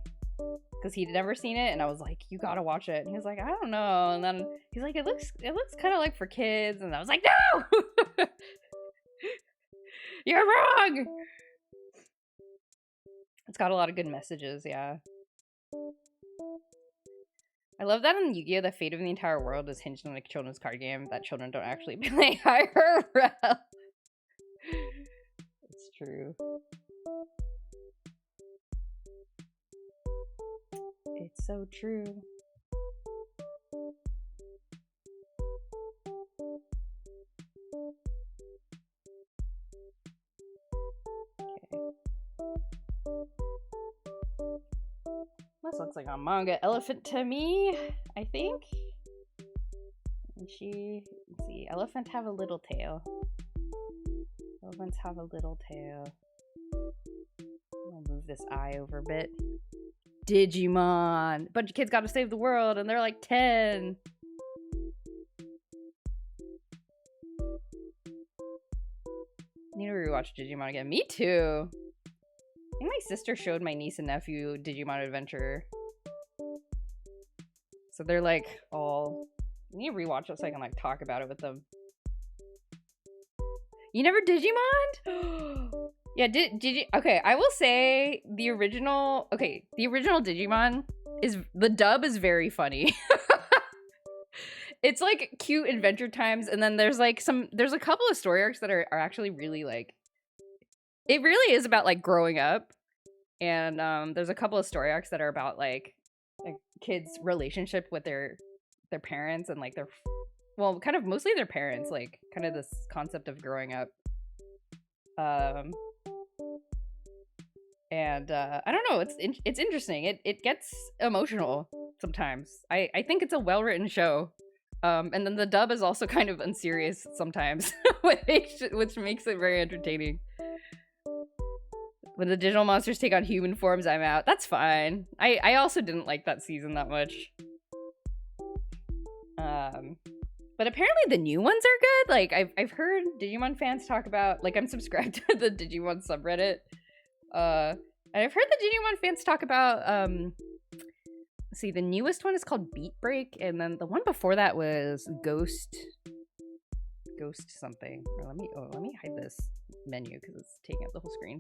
Because he'd never seen it, and I was like, you gotta watch it. And he was like, I don't know. And then he's like, it looks kind of like for kids. And I was like, no! You're wrong! It's got a lot of good messages, yeah. I love that in Yu-Gi-Oh! The fate of the entire world is hinged on a children's card game that children don't actually play IRL. It's true. It's so true. Okay. This looks like a manga elephant to me, I think. And let's see, elephants have a little tail. Elephants have a little tail. I'll move this eye over a bit. Digimon! A bunch of kids gotta save the world, and they're like 10. Need to rewatch Digimon again. Me too. I think my sister showed my niece and nephew Digimon Adventure. So they're like all... I need to rewatch it so I can like talk about it with them. You never Digimon? Yeah, did you? Okay, I will say the original Digimon the dub is very funny. It's like cute adventure times, and then there's a couple of story arcs that are actually really like, it really is about like growing up, and there's a couple of story arcs that are about like kids' relationship with their parents and like kind of mostly their parents, like kind of this concept of growing up. Um, and I don't know. It's interesting. It gets emotional sometimes. I think it's a well written show. And then the dub is also kind of unserious sometimes, which makes it very entertaining. When the digital monsters take on human forms, I'm out. That's fine. I also didn't like that season that much. But apparently the new ones are good. Like I've heard Digimon fans talk about. Like I'm subscribed to the Digimon subreddit. And I've heard the Digimon fans talk about. Let's see, the newest one is called Beat Break, and then the one before that was Ghost something. Or let me hide this menu because it's taking up the whole screen.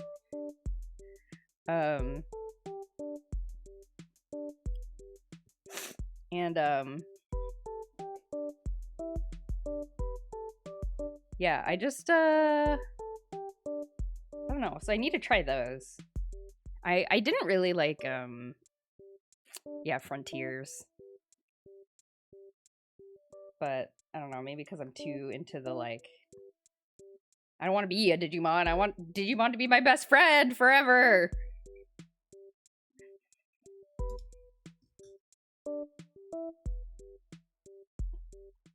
Yeah, I just I don't know, so I need to try those. I didn't really like yeah, Frontiers, but I don't know, maybe because I'm too into the like, I don't want to be a Digimon, I want Digimon to be my best friend forever.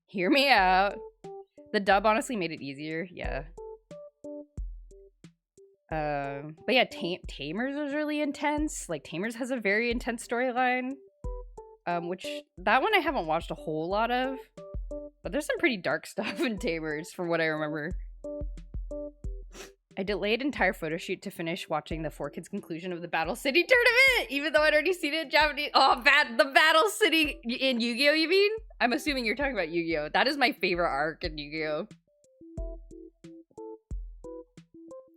Hear me out. The dub honestly made it easier, yeah. But yeah, Tamers was really intense. Like Tamers has a very intense storyline. Which that one I haven't watched a whole lot of, but there's some pretty dark stuff in Tamers from what I remember. I delayed entire photo shoot to finish watching the 4Kids conclusion of the Battle City tournament, even though I'd already seen it in Japanese. Oh, the Battle City in Yu-Gi-Oh, you mean? I'm assuming you're talking about Yu-Gi-Oh. That is my favorite arc in Yu-Gi-Oh.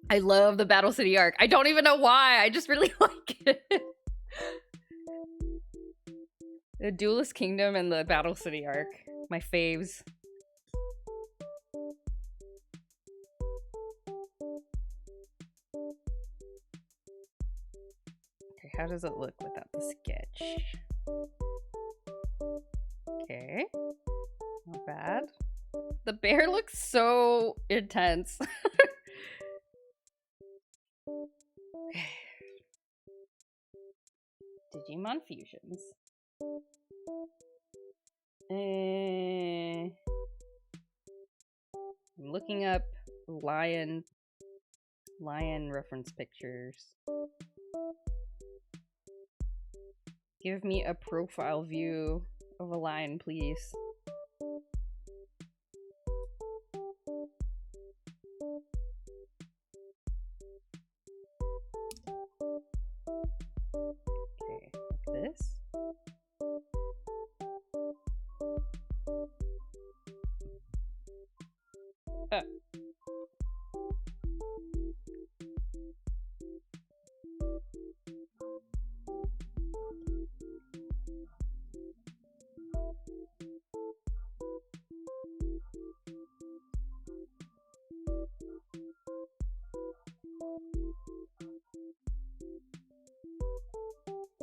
I love the Battle City arc. I don't even know why. I just really like it. The Duelist Kingdom and the Battle City arc. My faves. Okay, how does it look without the sketch? Okay. Not bad. The bear looks so intense. Digimon fusions. I'm looking up lion reference pictures. Give me a profile view of a lion, please. Okay, like this.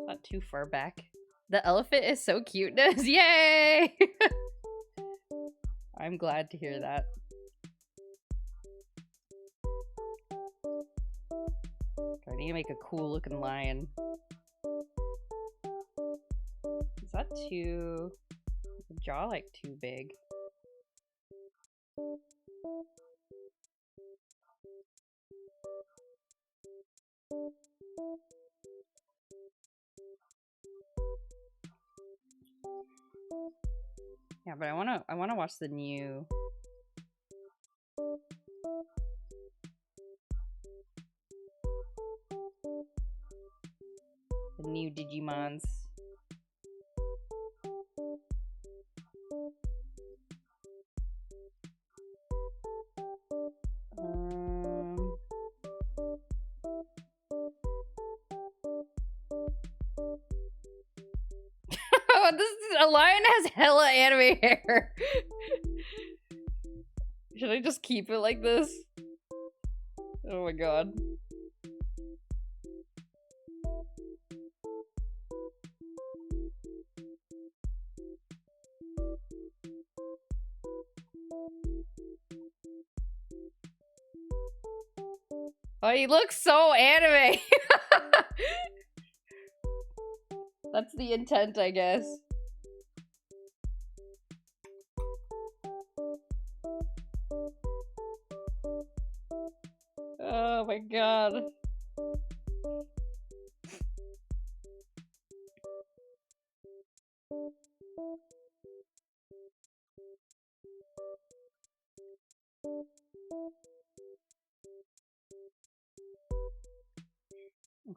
Not too far back. The elephant is so cute. Yay! I'm glad to hear that. I need to make a cool looking lion. Is that too... Is the jaw like too big? Yeah, but I wanna watch the new... The new Digimons. A lion has hella anime hair. Should I just keep it like this? Oh my god. Oh, he looks so anime. That's the intent, I guess. Oh my god.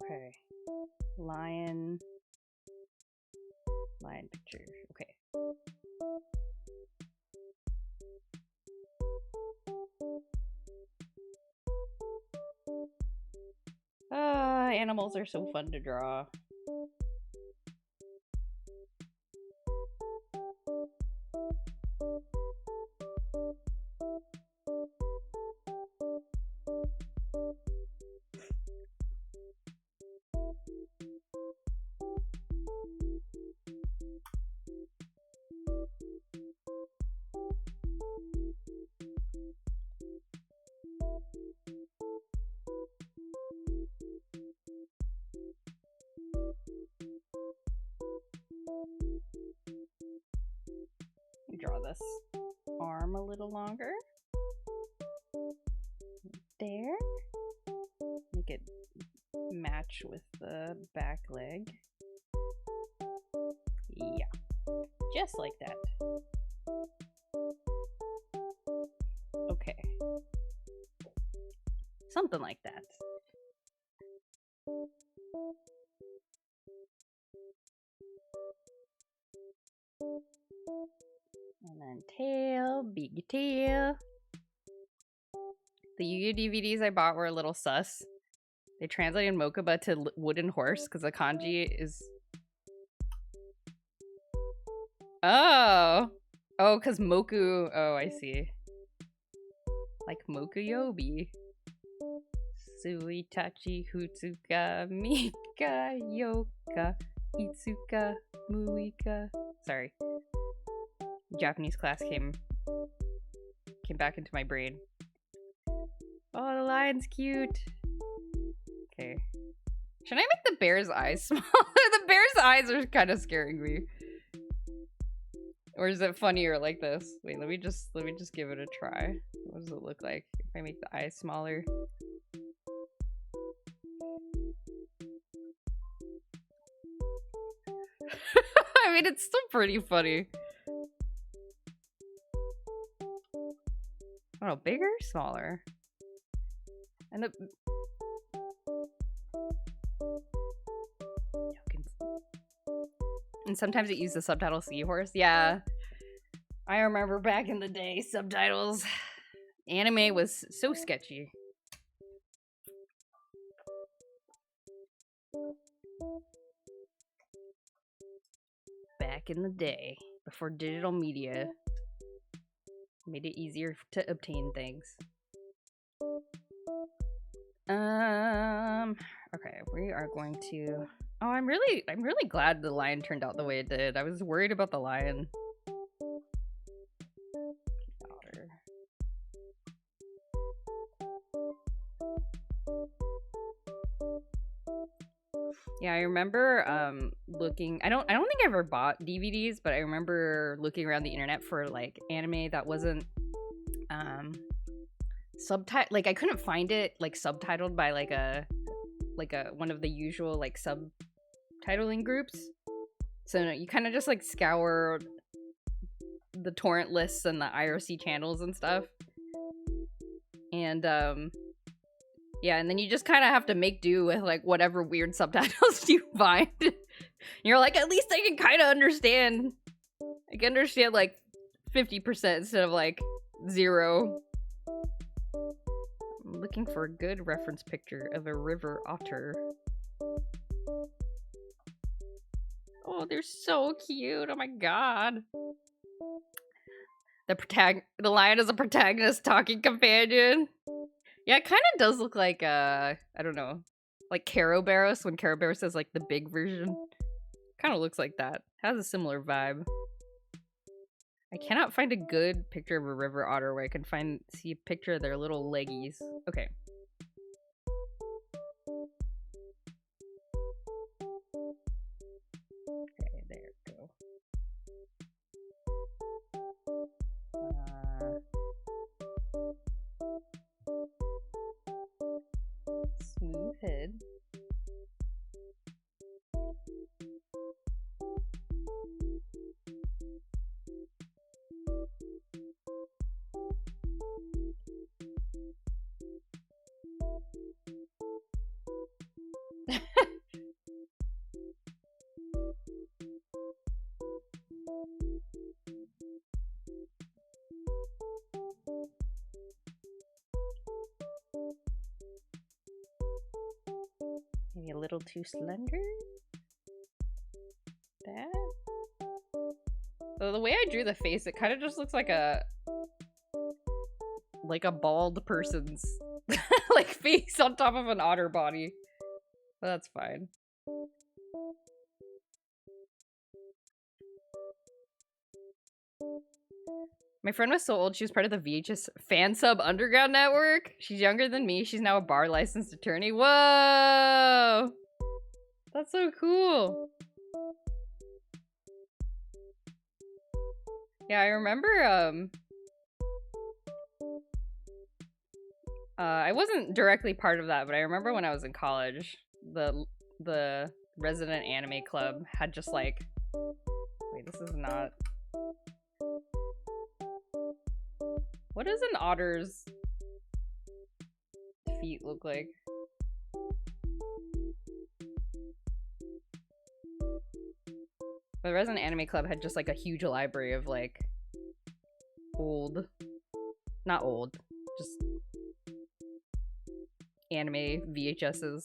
Okay. Lion picture. Okay. Animals are so fun to draw. Draw this arm a little longer. There. Make it match with the back leg. Yeah. Just like that. Okay. Something like that. And then tail, big tail. The Yu-Gi-Oh DVDs I bought were a little sus. They translated Mokuba to wooden horse because the kanji is... Oh! Oh, because Moku... Oh, I see. Like Mokuyobi. Suitachi, Hutsuka, Mika, Yoka, Itsuka, Muika. Sorry. Japanese class came back into my brain. Oh, the lion's cute. Okay. Should I make the bear's eyes smaller? The bear's eyes are kind of scaring me. Or is it funnier like this? Wait, let me just give it a try. What does it look like if I make the eyes smaller? I mean, it's still pretty funny. I don't know, bigger, smaller? And the... And sometimes it uses the subtitle Seahorse. Yeah. I remember back in the day, subtitles. Anime was so sketchy. Back in the day, before digital media made it easier to obtain things. Okay, we are going to... Oh, I'm really glad the lion turned out the way it did. I was worried about the lion. Yeah, I remember looking... I don't think I ever bought DVDs, but I remember looking around the internet for like anime that wasn't subtitled. Like I couldn't find it like subtitled by like a one of the usual like subtitling groups. So you kind of just like scour the torrent lists and the IRC channels and stuff. And yeah, and then you just kind of have to make do with like whatever weird subtitles you find. You're like, at least I can kind of understand. I can understand like 50% instead of like 0. I'm looking for a good reference picture of a river otter. Oh, they're so cute. Oh my god. The lion is a protagonist talking companion. Yeah, it kind of does look like, I don't know, like Caro-Barros when Caro-Barros says like the big version. Kind of looks like that. Has a similar vibe. I cannot find a good picture of a river otter where I can see a picture of their little leggies. Okay. Smooth head. Maybe a little too slender? That? So the way I drew the face, it kind of just looks like a bald person's like face on top of an otter body. But that's fine. My friend was so old, she was part of the VHS fan sub underground network. She's younger than me. She's now a bar licensed attorney. Whoa! That's so cool. Yeah, I remember, I wasn't directly part of that, but I remember when I was in college, the resident anime club had just like, wait, this is not. What does an otter's feet look like? The resident anime club had just like a huge library of like not old, just anime VHSs.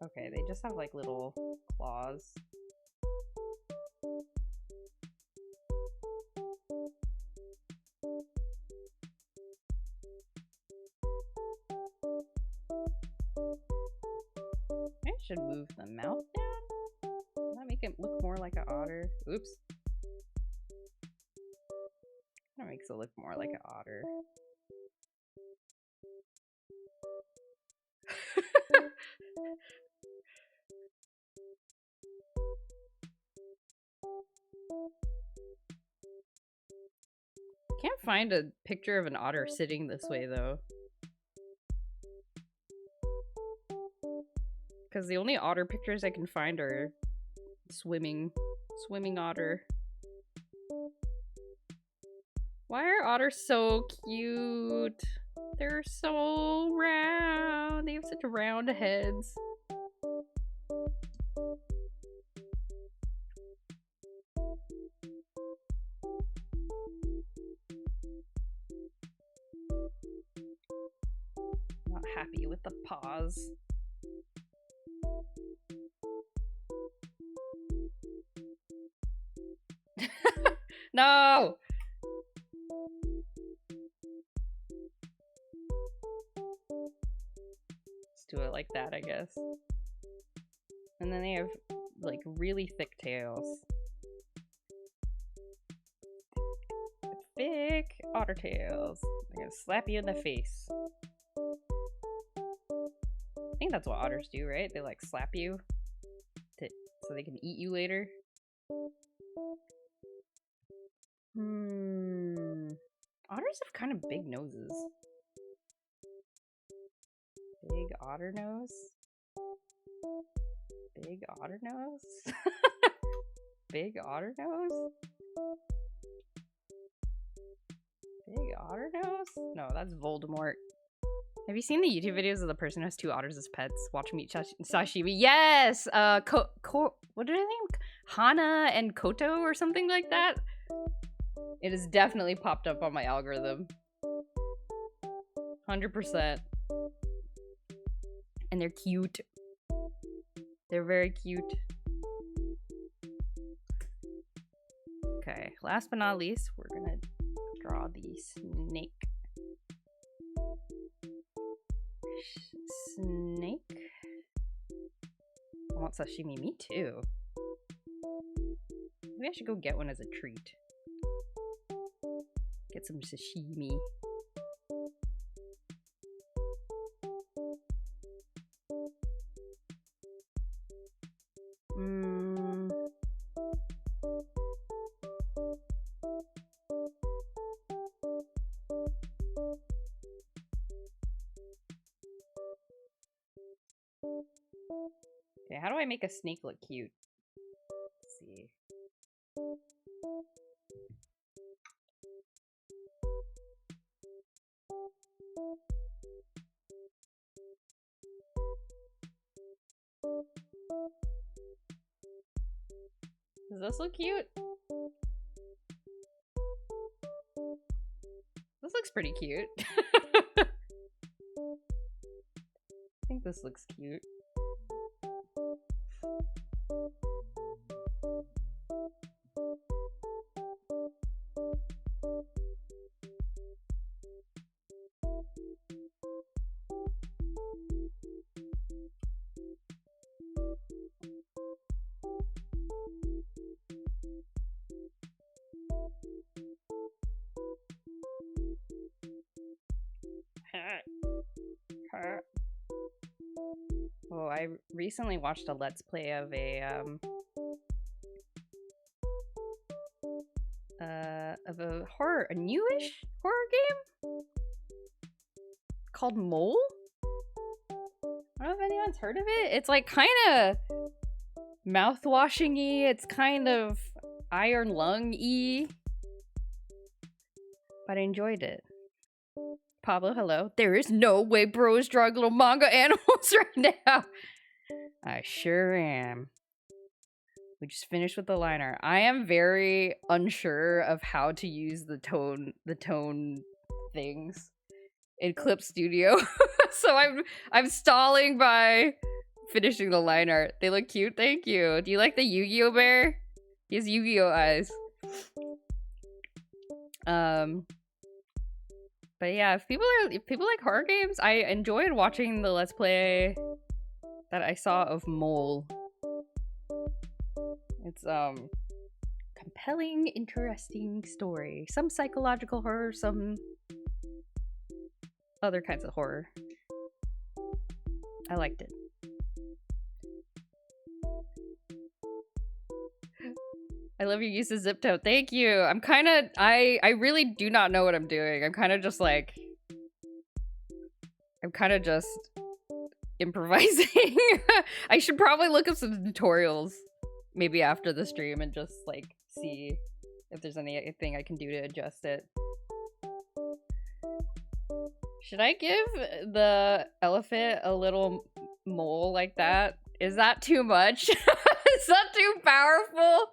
Okay, they just have like little claws. I should move the mouth down. Does that make it look more like an otter? Oops. That makes it look more like an otter. Can't find a picture of an otter sitting this way though. Because the only otter pictures I can find are swimming otter. Why are otters so cute? They're so round. They have such round heads. Not happy with the paws. No! Let's do it like that, I guess. And then they have like really thick tails. Thick otter tails. They're gonna slap you in the face. I think that's what otters do, right? They like slap you so they can eat you later. Otters have kind of big noses. Big otter nose? Big otter nose? Big otter nose? Big otter nose? No, that's Voldemort. Have you seen the YouTube videos of the person who has two otters as pets? Watch me eat sashimi. Yes! What are their names? Hana and Koto or something like that? It has definitely popped up on my algorithm. 100%. And they're cute. They're very cute. Okay, last but not least, we're gonna draw the snake. Snake? I want sashimi. Me too. Maybe I should go get one as a treat. Get some sashimi. Okay, how do I make a snake look cute? Let's see. Does this look cute? This looks pretty cute. I think this looks cute. Oh, I recently watched a Let's Play of a newish horror game called Mole. I don't know if anyone's heard of it. It's like kind of mouthwashing-y. It's kind of Iron Lung-y. But I enjoyed it. Pablo, hello. There is no way bro is drawing little manga animals right now. I sure am. We just finished with the liner. I am very unsure of how to use the tone things in Vtube Studio. So I'm stalling by finishing the line art. They look cute, thank you. Do you like the Yu-Gi-Oh bear? He has Yu-Gi-Oh eyes. But yeah, if people like horror games, I enjoyed watching the Let's Play that I saw of Mole. It's compelling, interesting story. Some psychological horror, some other kinds of horror. I liked it. I love your use of zip toe. Thank you. I'm kind of I really do not know what I'm doing. I'm kind of just improvising. I should probably look up some tutorials maybe after the stream and just like see if there's anything I can do to adjust it. Should I give the elephant a little mole like that? Is that too much? Is that too powerful?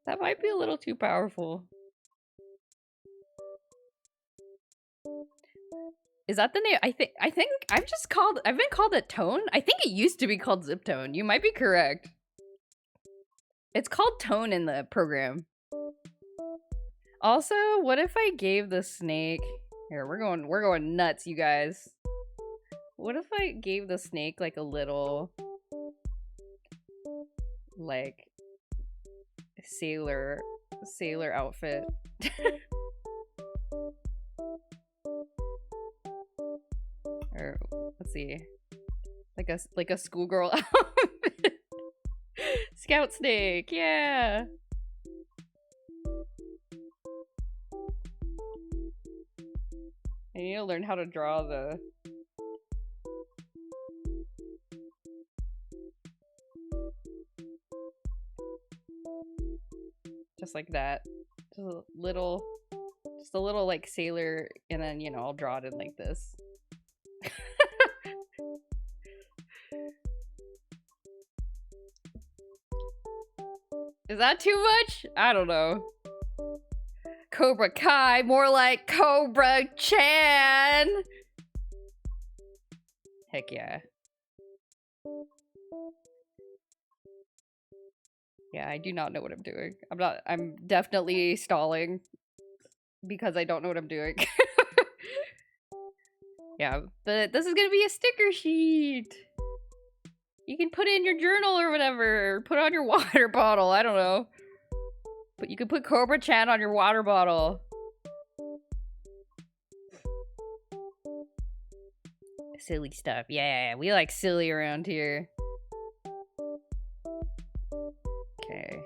That might be a little too powerful. Is that the name? I think I've been called a tone. I think it used to be called zip tone. You might be correct. It's called tone in the program. Also, what if I gave the snake here, we're going nuts, you guys. What if I gave the snake like a little like sailor outfit? Or let's see, like a schoolgirl outfit. Scout snake, yeah. I need to learn how to draw the just like that. Just a little like sailor, and then, you know, I'll draw it in like this. Is that too much? I don't know. Cobra Kai, more like Cobra Chan. Heck yeah. Yeah, I do not know what I'm doing. I'm definitely stalling because I don't know what I'm doing. Yeah, but this is gonna be a sticker sheet. You can put it in your journal or whatever, or put it on your water bottle, I don't know. But you can put Cobra Chan on your water bottle. Silly stuff. Yeah, we like silly around here. Okay.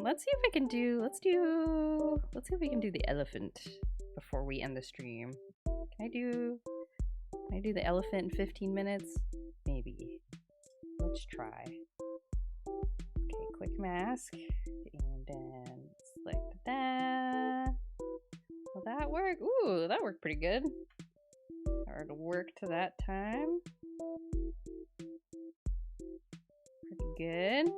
Let's see if I can do, let's see if we can do the elephant before we end the stream. Can I do the elephant in 15 minutes? Maybe. maybe. Let's try. Okay, quick mask. And then select that. Will that work? Ooh, that worked pretty good. Or to work to that time. Pretty good.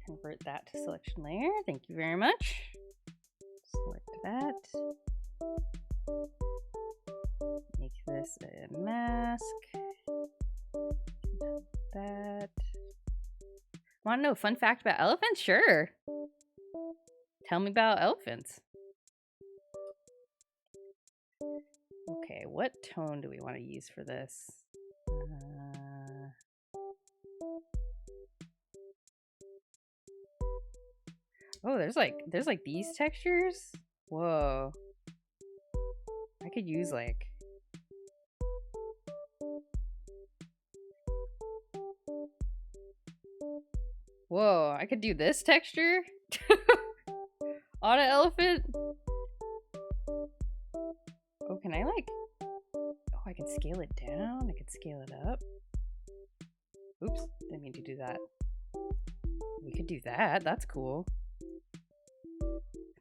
Convert that to selection layer. Thank you very much. Select that. Make this a mask. That. Want to know a fun fact about elephants? Sure. Tell me about elephants. Okay, what tone do we want to use for this? Oh, there's like these textures. Whoa. I could use like. Whoa, I could do this texture on an elephant. Oh, can I like? Oh, I can scale it down. I can scale it up. Oops, didn't mean to do that. We could do that. That's cool.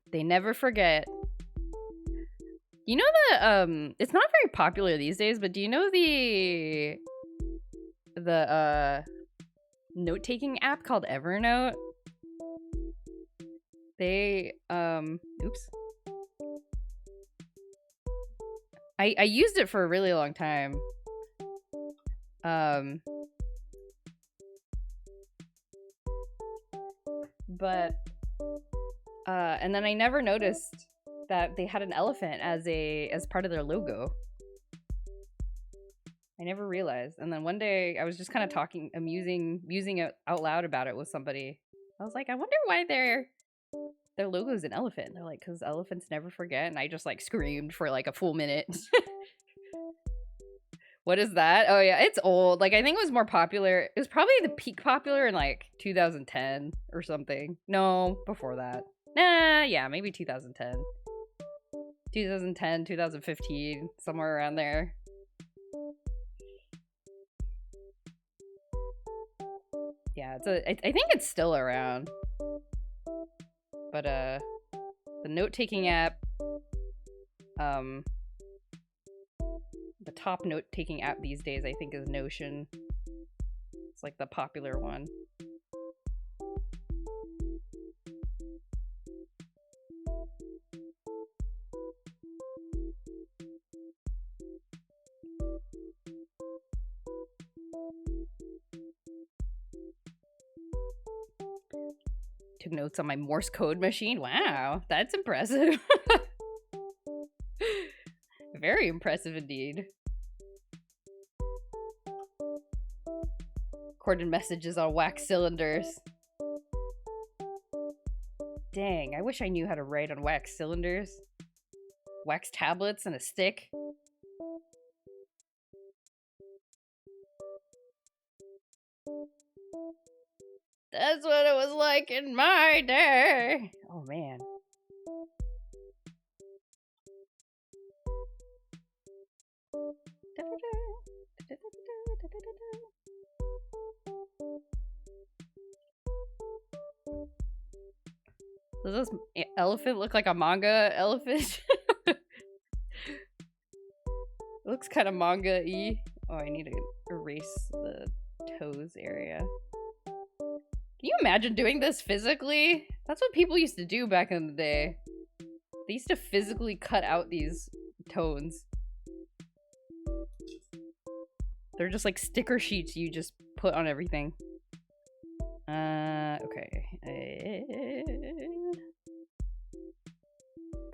They never forget. You know that it's not very popular these days, but do you know the note-taking app called Evernote? They oops. I used it for a really long time. But and then I never noticed that they had an elephant as part of their logo. I never realized. And then one day I was just kind of talking, musing it out loud about it with somebody. I was like, I wonder why their logo is an elephant. They're like, because elephants never forget. And I just like screamed for like a full minute. What is that? Oh yeah, it's old. Like I think it was more popular. It was probably the peak popular in like 2010 or something. No, before that. Nah, yeah, maybe 2010. 2010, 2015, somewhere around there. Yeah, I think it's still around. But the note-taking app, the top note-taking app these days I think is Notion. It's like the popular one. Took notes on my Morse code machine. Wow, that's impressive. Very impressive indeed. Recorded messages on wax cylinders. Dang, I wish I knew how to write on wax cylinders. Wax tablets and a stick. That's what it was like in my day. Oh man. Does this elephant look like a manga elephant? It looks kind of manga-y. Oh, I need to erase the toes area. Can you imagine doing this physically? That's what people used to do back in the day. They used to physically cut out these tones. They're just like sticker sheets you just put on everything. Okay.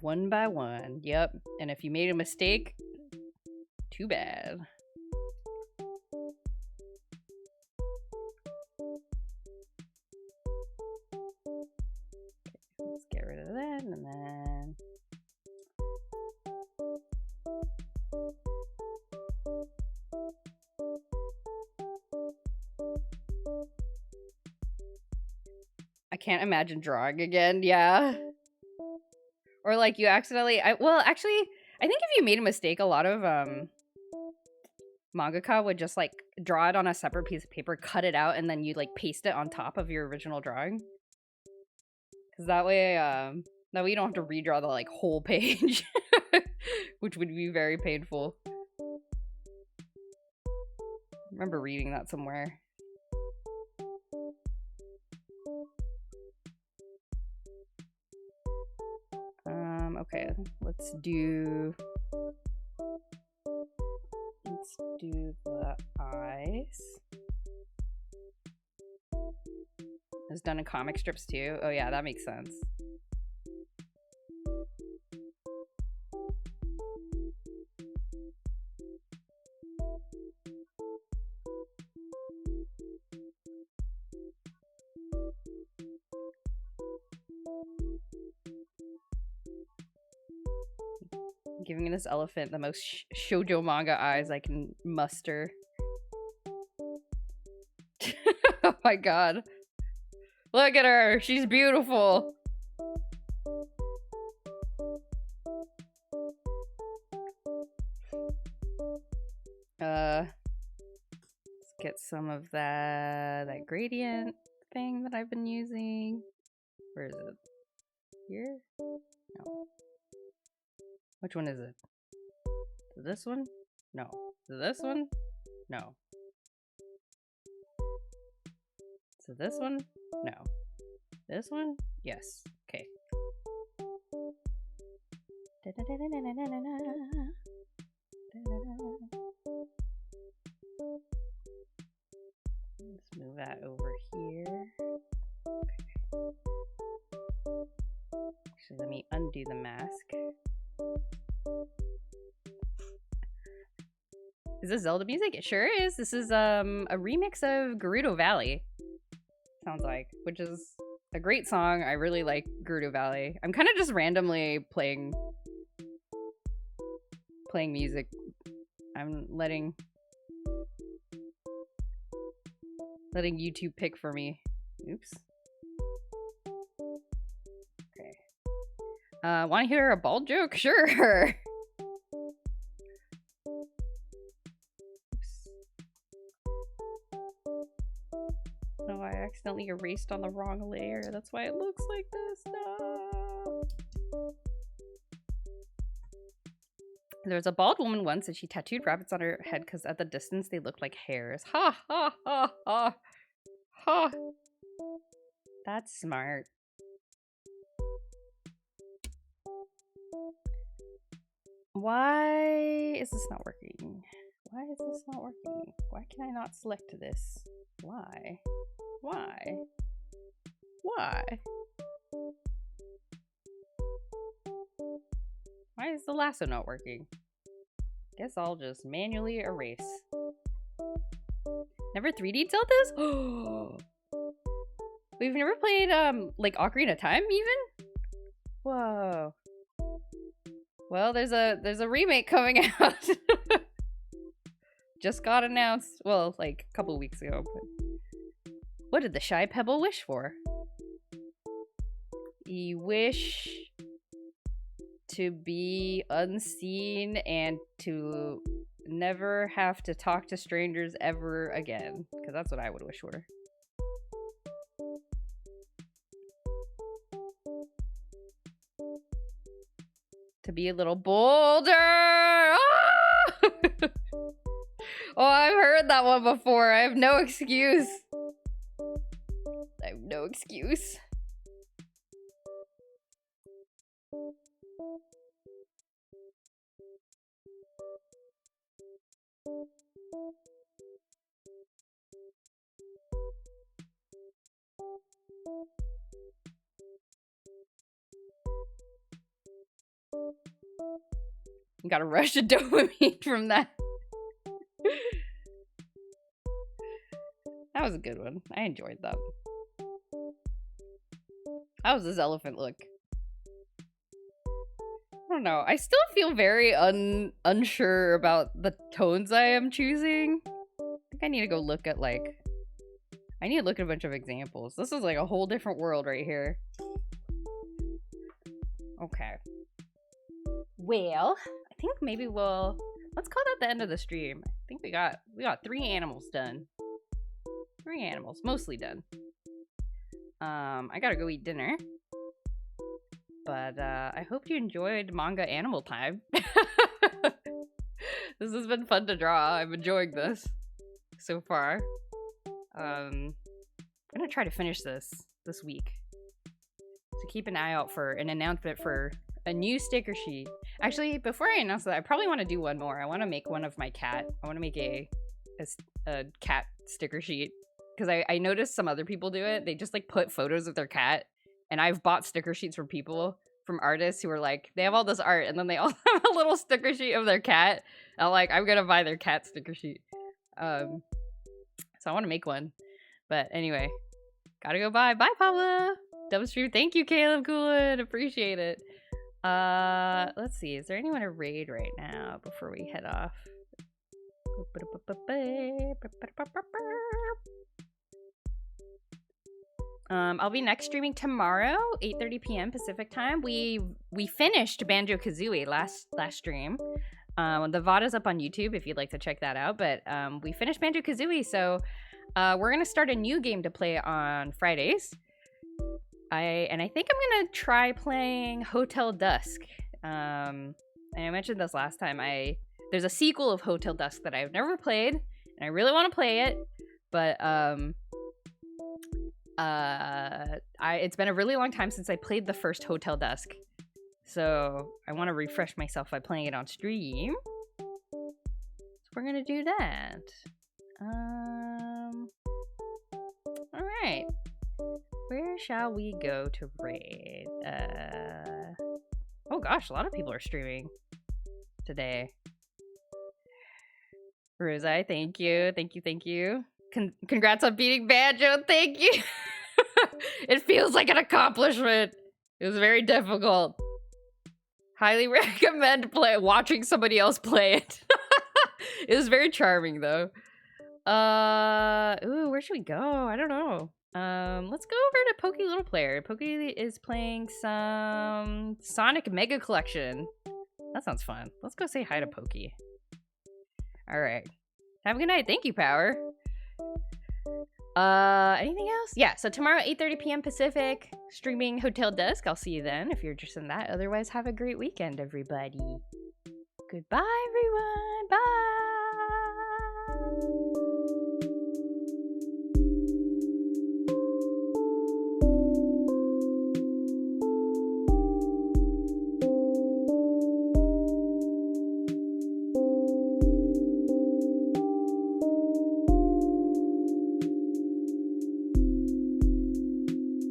One by one. Yep. And if you made a mistake, too bad. Let's get rid of that and then... I can't imagine drawing again, yeah. Or like you accidentally... I I think if you made a mistake, a lot of mangaka would just like draw it on a separate piece of paper, cut it out, and then you like paste it on top of your original drawing. Because that way you don't have to redraw the like whole page, which would be very painful. I remember reading that somewhere. Okay, let's do the eyes. It's done in comic strips too. Oh yeah, that makes sense. Giving this elephant the most shoujo manga eyes I can muster. Oh my god. Look at her! She's beautiful! Let's get some of that gradient thing that I've been using. Where is it? Here? No. Which one is it? This one? No. This one? No. So this one? No. This one? Yes. Okay. Let's move that over here. Okay. Actually, let me undo the mask. Is this Zelda music? It sure is. This is a remix of Gerudo Valley. Sounds like, which is a great song. I really like Gerudo Valley. I'm kind of just randomly playing music. I'm letting YouTube pick for me. Oops. Okay. Want to hear a bald joke? Sure. No, I accidentally erased on the wrong layer. That's why it looks like this. No. There was a bald woman once and she tattooed rabbits on her head because at the distance they looked like hairs. Ha ha ha ha. Ha. That's smart. Why is this not working? Why is this not working? Why can I not select this? Why? Why? Why? Why is the lasso not working? Guess I'll just manually erase. Never 3D Zeldas? We've never played like Ocarina of Time even? Whoa. Well, there's a remake coming out. Just got announced. Well, like a couple weeks ago. But what did the Shy Pebble wish for? He wish to be unseen and to never have to talk to strangers ever again. Because that's what I would wish for. To be a little bolder. Ah! Oh, I've heard that one before. I have no excuse. I have no excuse. You got a rush of dopamine from that. That was a good one. I enjoyed that. How does this elephant look? I don't know. I still feel very unsure about the tones I am choosing. I think I need to go look at like... I need to look at a bunch of examples. This is like a whole different world right here. Okay. Well, I think maybe let's call that the end of the stream. I think we got 3 animals done. 3 animals, mostly done. I gotta go eat dinner. But I hope you enjoyed manga animal time. This has been fun to draw. I'm enjoying this so far. I'm gonna try to finish this week. So keep an eye out for an announcement for a new sticker sheet. Actually, before I announce that, I probably want to do one more. I want to make one of my cat. I want to make a cat sticker sheet. Because I noticed some other people do it. They just like put photos of their cat. And I've bought sticker sheets from people, from artists who are like, they have all this art and then they all have a little sticker sheet of their cat. I'm like, I'm gonna buy their cat sticker sheet. So I want to make one. But anyway, gotta go bye. Bye, Paula. Dumb stream. Thank you, Caleb Coolin. Appreciate it. Let's see. Is there anyone to raid right now before we head off? I'll be next streaming tomorrow, 8:30 p.m. Pacific time. We finished Banjo-Kazooie last stream. The VOD is up on YouTube if you'd like to check that out. But we finished Banjo-Kazooie, so we're gonna start a new game to play on Fridays. I think I'm gonna try playing Hotel Dusk. And I mentioned this last time. There's a sequel of Hotel Dusk that I've never played, and I really want to play it, but it's been a really long time since I played the first Hotel Dusk, so I want to refresh myself by playing it on stream. So we're gonna do that. All right. Where shall we go to raid? Oh gosh, a lot of people are streaming today. Rosai, thank you. Thank you. Congrats on beating Banjo, thank you. It feels like an accomplishment. It was very difficult. Highly recommend watching somebody else play it. It was very charming though. Ooh, where should we go? I don't know. Let's go over to Pokey Little Player. Pokey is playing some Sonic Mega Collection. That sounds fun. Let's go say hi to Pokey. Alright. Have a good night. Thank you, Power. Anything else? Yeah, so tomorrow 8:30 p.m. Pacific, streaming Hotel Dusk. I'll see you then if you're interested in that. Otherwise, have a great weekend, everybody. Goodbye, everyone. Bye.